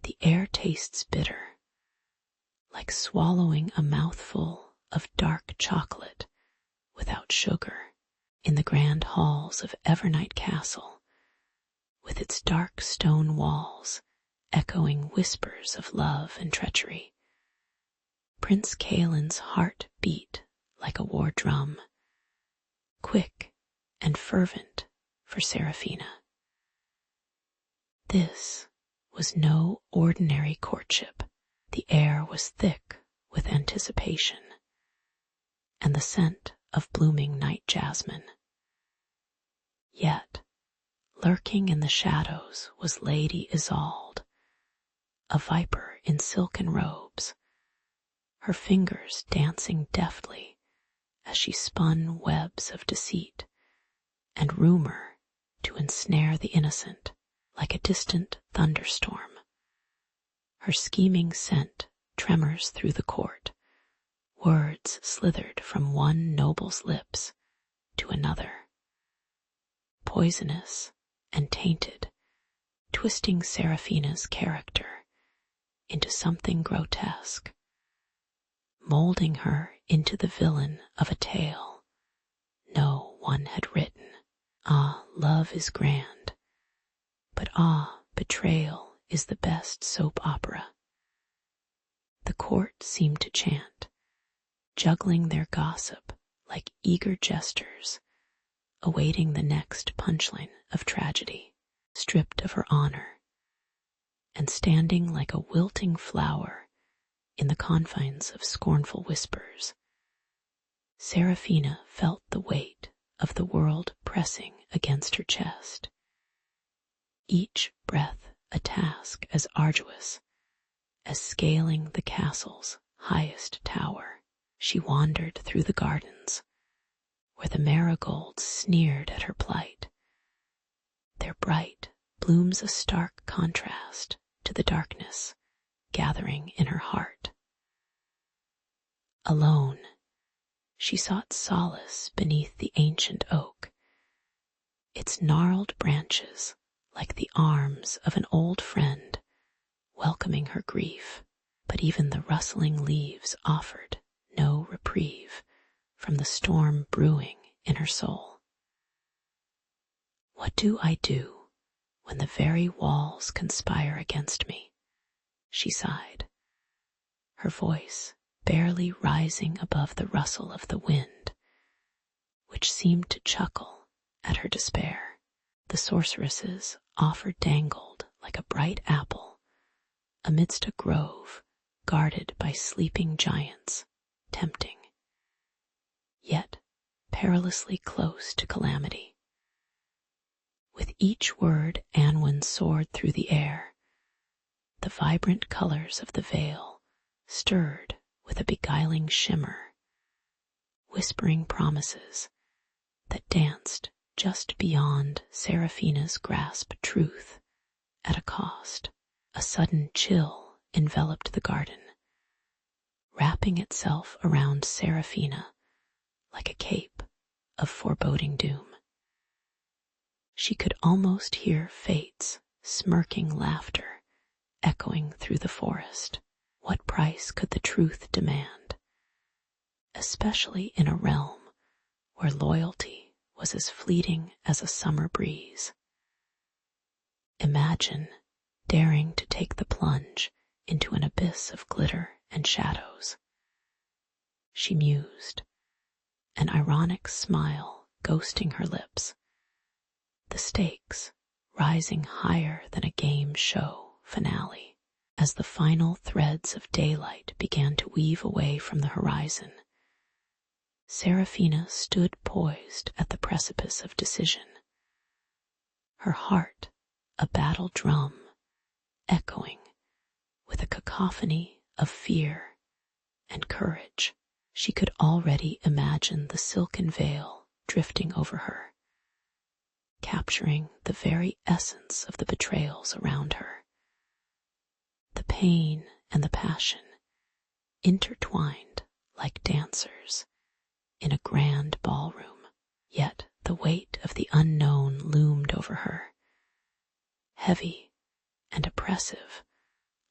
the air tastes bitter, like swallowing a mouthful of dark chocolate without sugar. In the grand halls of Evernight Castle, with its dark stone walls echoing whispers of love and treachery, Prince Kaelin's heart beat like a war drum, quick and fervent for Seraphina. This was no ordinary courtship. The air was thick with anticipation and the scent of blooming night jasmine. Yet, lurking in the shadows was Lady Isolde, a viper in silken robes, her fingers dancing deftly as she spun webs of deceit and rumor to ensnare the innocent. Like a distant thunderstorm, her scheming scent tremors through the court. Words slithered from one noble's lips to another, poisonous and tainted, twisting Seraphina's character into something grotesque, molding her into the villain of a tale no one had written. Ah, love is grand, but ah, betrayal is the best soap opera. The court seemed to chant, juggling their gossip like eager jesters, awaiting the next punchline of tragedy. Stripped of her honor, and standing like a wilting flower in the confines of scornful whispers, Seraphina felt the weight of the world pressing against her chest. Each breath a task as arduous as scaling the castle's highest tower. She wandered through the gardens, where the marigolds sneered at her plight, their bright blooms a stark contrast to the darkness gathering in her heart. Alone, she sought solace beneath the ancient oak, its gnarled branches like the arms of an old friend welcoming her grief. But even the rustling leaves offered no reprieve from the storm brewing in her soul. What do I do when the very walls conspire against me? She sighed, her voice barely rising above the rustle of the wind, which seemed to chuckle at her despair. The sorceress's offer dangled like a bright apple amidst a grove guarded by sleeping giants, tempting, yet perilously close to calamity. With each word Anwen soared through the air, the vibrant colors of the veil stirred with a beguiling shimmer, whispering promises that danced just beyond Seraphina's grasp. Truth at a cost. A sudden chill enveloped the garden, wrapping itself around Seraphina like a cape of foreboding doom. She could almost hear Fate's smirking laughter echoing through the forest. What price could the truth demand, especially in a realm where loyalty was as fleeting as a summer breeze? Imagine daring to take the plunge into an abyss of glitter and shadows, she mused, an ironic smile ghosting her lips, the stakes rising higher than a game show finale. As the final threads of daylight began to weave away from the horizon, Seraphina stood poised at the precipice of decision, her heart a battle drum, echoing with a cacophony of fear and courage. She could already imagine the silken veil drifting over her, capturing the very essence of the betrayals around her. The pain and the passion intertwined like dancers in a grand ballroom, yet the weight of the unknown loomed over her, heavy and oppressive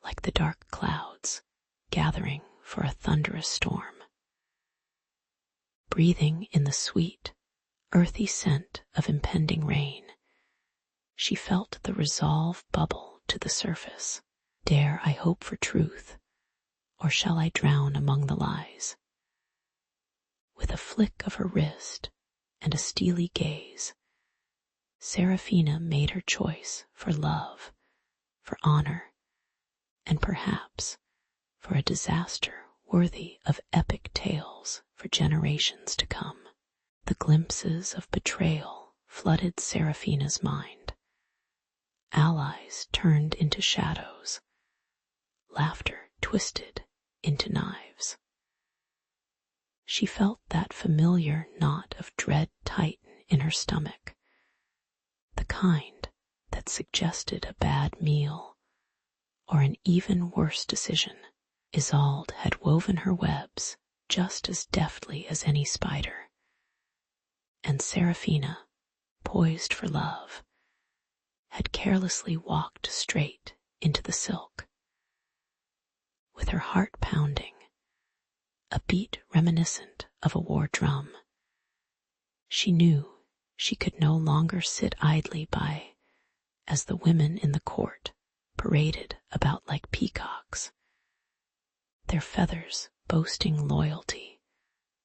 like the dark clouds gathering for a thunderous storm. Breathing in the sweet, earthy scent of impending rain, she felt the resolve bubble to the surface. Dare I hope for truth, or shall I drown among the lies? With a flick of her wrist and a steely gaze, Seraphina made her choice for love, for honor, and perhaps for a disaster worthy of epic tales for generations to come. The glimpses of betrayal flooded Seraphina's mind. Allies turned into shadows, laughter twisted into knives. She felt that familiar knot of dread tighten in her stomach, the kind that suggested a bad meal or an even worse decision. Isolde had woven her webs just as deftly as any spider, and Seraphina, poised for love, had carelessly walked straight into the silk. With her heart pounding, a beat reminiscent of a war drum, she knew she could no longer sit idly by as the women in the court paraded about like peacocks, their feathers boasting loyalty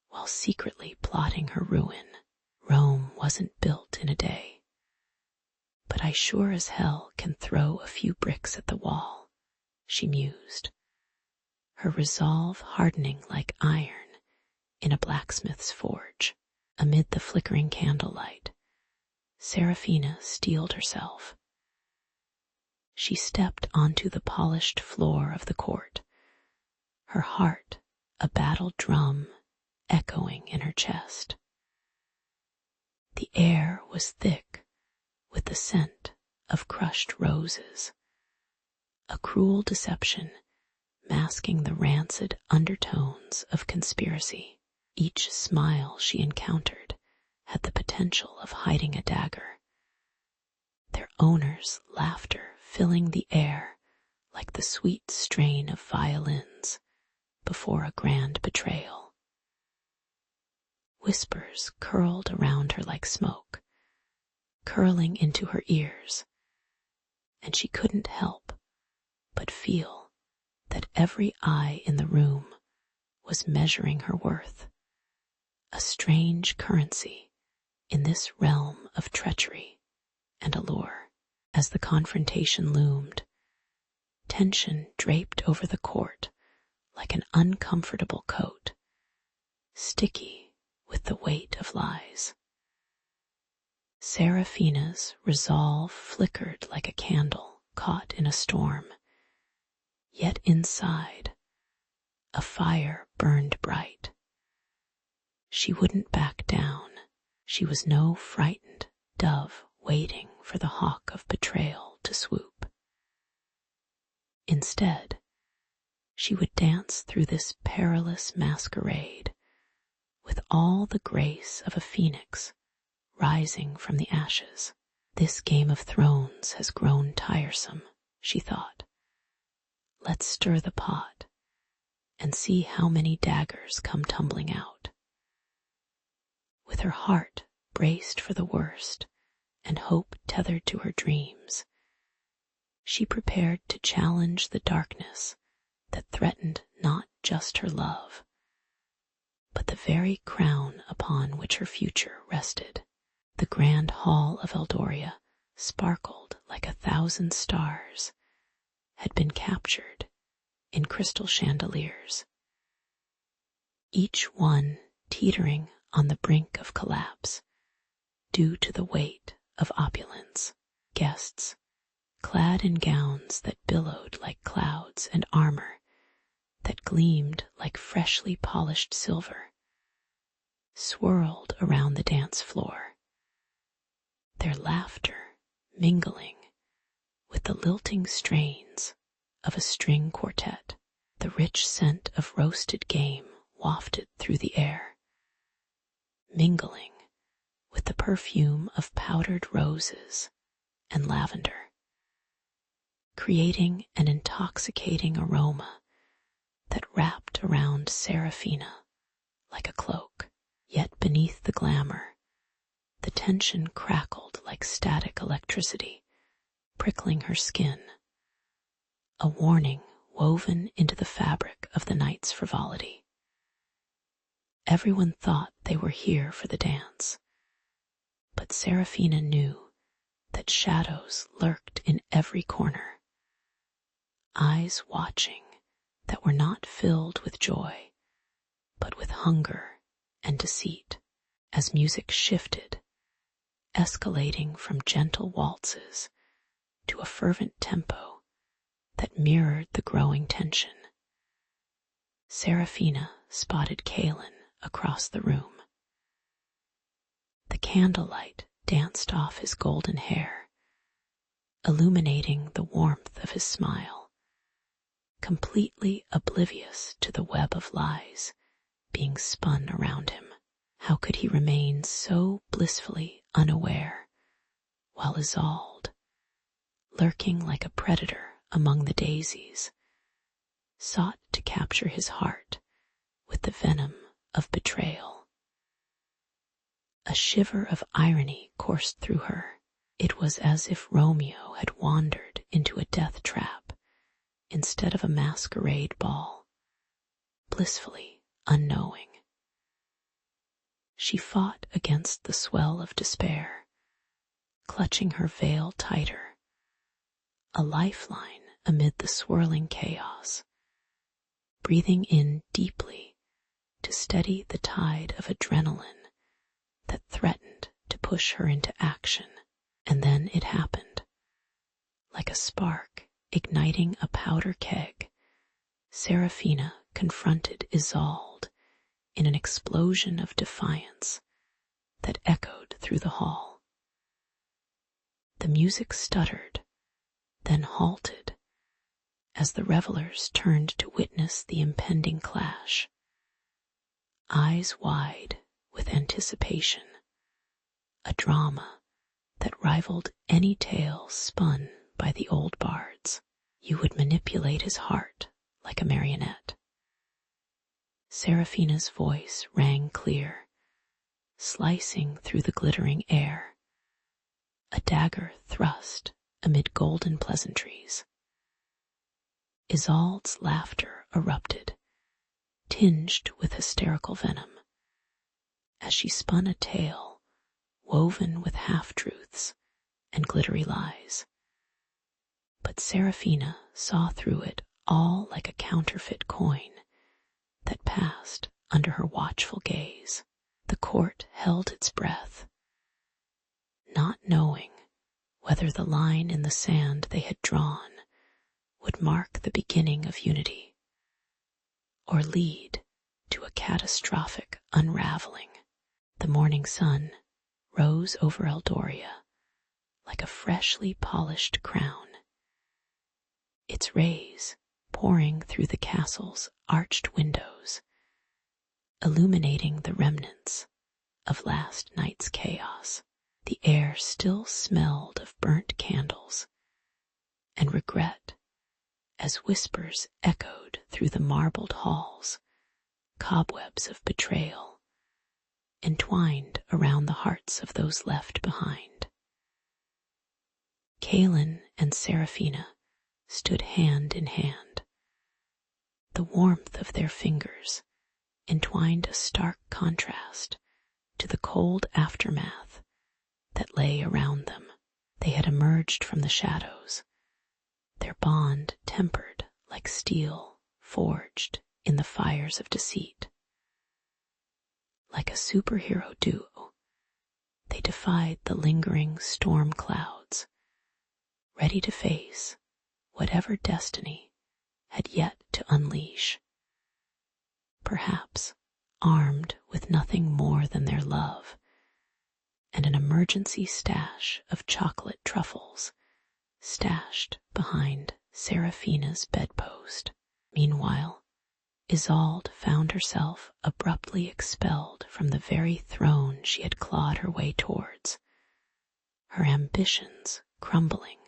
while secretly plotting her ruin. Rome wasn't built in a day, but I sure as hell can throw a few bricks at the wall, she mused, her resolve hardening like iron in a blacksmith's forge. Amid the flickering candlelight, Seraphina steeled herself. She stepped onto the polished floor of the court, her heart a battle drum echoing in her chest. The air was thick with the scent of crushed roses, a cruel deception masking the rancid undertones of conspiracy. Each smile she encountered had the potential of hiding a dagger, their owner's laughter filling the air like the sweet strain of violins before a grand betrayal. Whispers curled around her like smoke, curling into her ears, and she couldn't help but feel that every eye in the room was measuring her worth, a strange currency in this realm of treachery and allure. As the confrontation loomed, tension draped over the court like an uncomfortable coat, sticky with the weight of lies. Seraphina's resolve flickered like a candle caught in a storm, yet inside, a fire burned bright. She wouldn't back down. She was no frightened dove waiting for the hawk of betrayal to swoop. Instead, she would dance through this perilous masquerade with all the grace of a phoenix rising from the ashes. This Game of Thrones has grown tiresome, she thought, Let's stir the pot and see how many daggers come tumbling out. With her heart braced for the worst and hope tethered to her dreams, she prepared to challenge the darkness that threatened not just her love, but the very crown upon which her future rested. The grand hall of Eldoria sparkled like 1,000 stars, had been captured in crystal chandeliers, each one teetering on the brink of collapse due to the weight of opulence. Guests, clad in gowns that billowed like clouds and armor that gleamed like freshly polished silver, swirled around the dance floor, their laughter mingling with the lilting strains of a string quartet. The rich scent of roasted game wafted through the air, mingling with the perfume of powdered roses and lavender, creating an intoxicating aroma that wrapped around Seraphina like a cloak. Yet beneath the glamour, the tension crackled like static electricity, prickling her skin, a warning woven into the fabric of the night's frivolity. Everyone thought they were here for the dance, but Seraphina knew that shadows lurked in every corner, eyes watching that were not filled with joy, but with hunger and deceit. As music shifted, escalating from gentle waltzes to a fervent tempo that mirrored the growing tension, Seraphina spotted Kalen across the room. The candlelight danced off his golden hair, illuminating the warmth of his smile, completely oblivious to the web of lies being spun around him. How could he remain so blissfully unaware while Isolde, lurking like a predator among the daisies, sought to capture his heart with the venom of betrayal? A shiver of irony coursed through her. It was as if Romeo had wandered into a death trap instead of a masquerade ball, blissfully unknowing. She fought against the swell of despair, clutching her veil tighter, a lifeline amid the swirling chaos, breathing in deeply to steady the tide of adrenaline that threatened to push her into action. And then it happened. Like a spark igniting a powder keg, Seraphina confronted Isolde in an explosion of defiance that echoed through the hall. The music stuttered, then halted, as the revelers turned to witness the impending clash, eyes wide with anticipation, a drama that rivaled any tale spun by the old bards. You would manipulate his heart like a marionette. Seraphina's voice rang clear, slicing through the glittering air, a dagger thrust amid golden pleasantries. Isolde's laughter erupted, tinged with hysterical venom, as she spun a tale woven with half-truths and glittery lies. But Seraphina saw through it all like a counterfeit coin that passed under her watchful gaze. The court held its breath, not knowing whether the line in the sand they had drawn would mark the beginning of unity or lead to a catastrophic unraveling. The morning sun rose over Eldoria like a freshly polished crown, its rays pouring through the castle's arched windows, illuminating the remnants of last night's chaos. The air still smelled of burnt candles and regret as whispers echoed through the marbled halls, cobwebs of betrayal entwined around the hearts of those left behind. Kaelin and Seraphina stood hand in hand. The warmth of their fingers entwined a stark contrast to the cold aftermath that lay around them. They had emerged from the shadows, their bond tempered like steel forged in the fires of deceit. Like a superhero duo, they defied the lingering storm clouds, ready to face whatever destiny had yet to unleash. Perhaps armed with nothing more than their love and an emergency stash of chocolate truffles stashed behind Seraphina's bedpost. Meanwhile, Isolde found herself abruptly expelled from the very throne she had clawed her way towards, her ambitions crumbling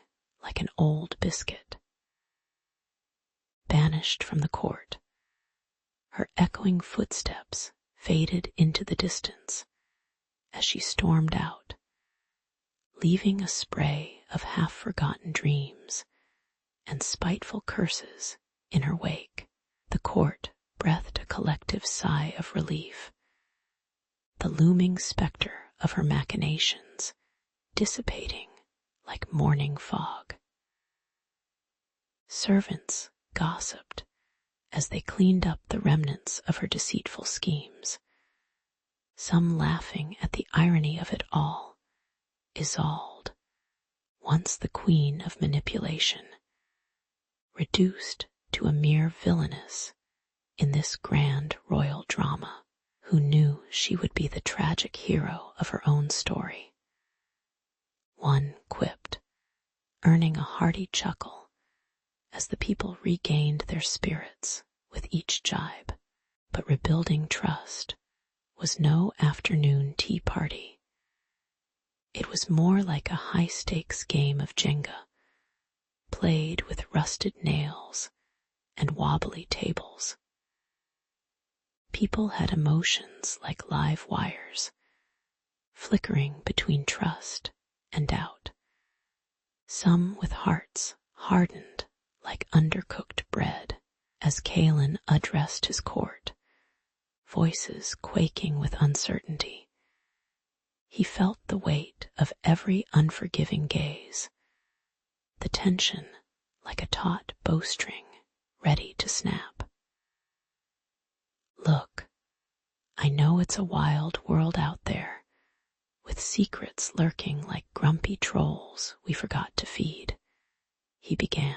like an old biscuit. Banished from the court, her echoing footsteps faded into the distance as she stormed out, leaving a spray of half-forgotten dreams and spiteful curses in her wake. The court breathed a collective sigh of relief, the looming specter of her machinations dissipating like morning fog. Servants gossiped as they cleaned up the remnants of her deceitful schemes, some laughing at the irony of it all. Isolde, once the queen of manipulation, reduced to a mere villainess in this grand royal drama. Who knew she would be the tragic hero of her own story? One quipped, earning a hearty chuckle as the people regained their spirits with each jibe. But rebuilding trust was no afternoon tea party. It was more like a high-stakes game of Jenga, played with rusted nails and wobbly tables. People had emotions like live wires, flickering between trust and doubt, some with hearts hardened like undercooked bread. As Kaelin addressed his court, voices quaking with uncertainty, he felt the weight of every unforgiving gaze, the tension like a taut bowstring ready to snap. Look, I know it's a wild world out there, with secrets lurking like grumpy trolls we forgot to feed, he began,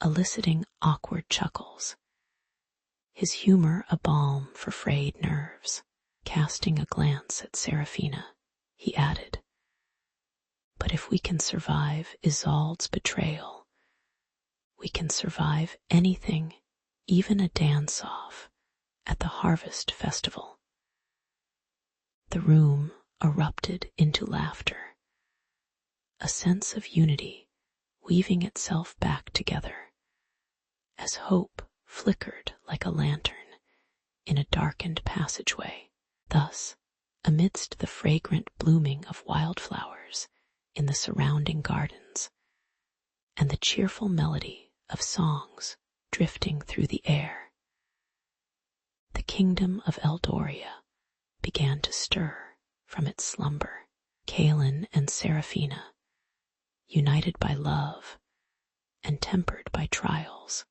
eliciting awkward chuckles, his humor a balm for frayed nerves. Casting a glance at Seraphina, he added, but if we can survive Isolde's betrayal, we can survive anything, even a dance-off at the Harvest Festival. The room erupted into laughter, a sense of unity weaving itself back together as hope flickered like a lantern in a darkened passageway. Thus, amidst the fragrant blooming of wildflowers in the surrounding gardens and the cheerful melody of songs drifting through the air, the kingdom of Eldoria began to stir from its slumber. Kaelin and Seraphina, united by love and tempered by trials,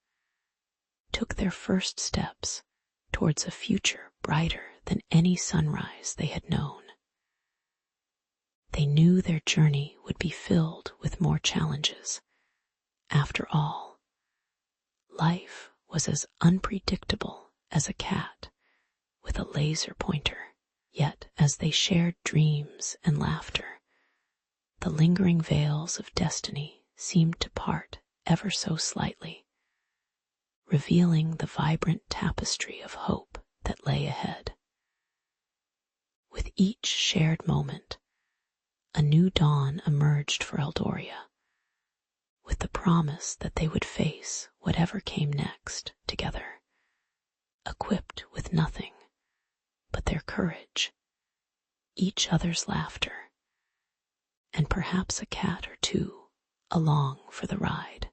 took their first steps towards a future brighter than any sunrise they had known. They knew their journey would be filled with more challenges. After all, life was as unpredictable as a cat with a laser pointer. Yet, as they shared dreams and laughter, the lingering veils of destiny seemed to part ever so slightly, revealing the vibrant tapestry of hope that lay ahead. With each shared moment, a new dawn emerged for Eldoria, with the promise that they would face whatever came next together, equipped with nothing but their courage, each other's laughter, and perhaps a cat or two along for the ride.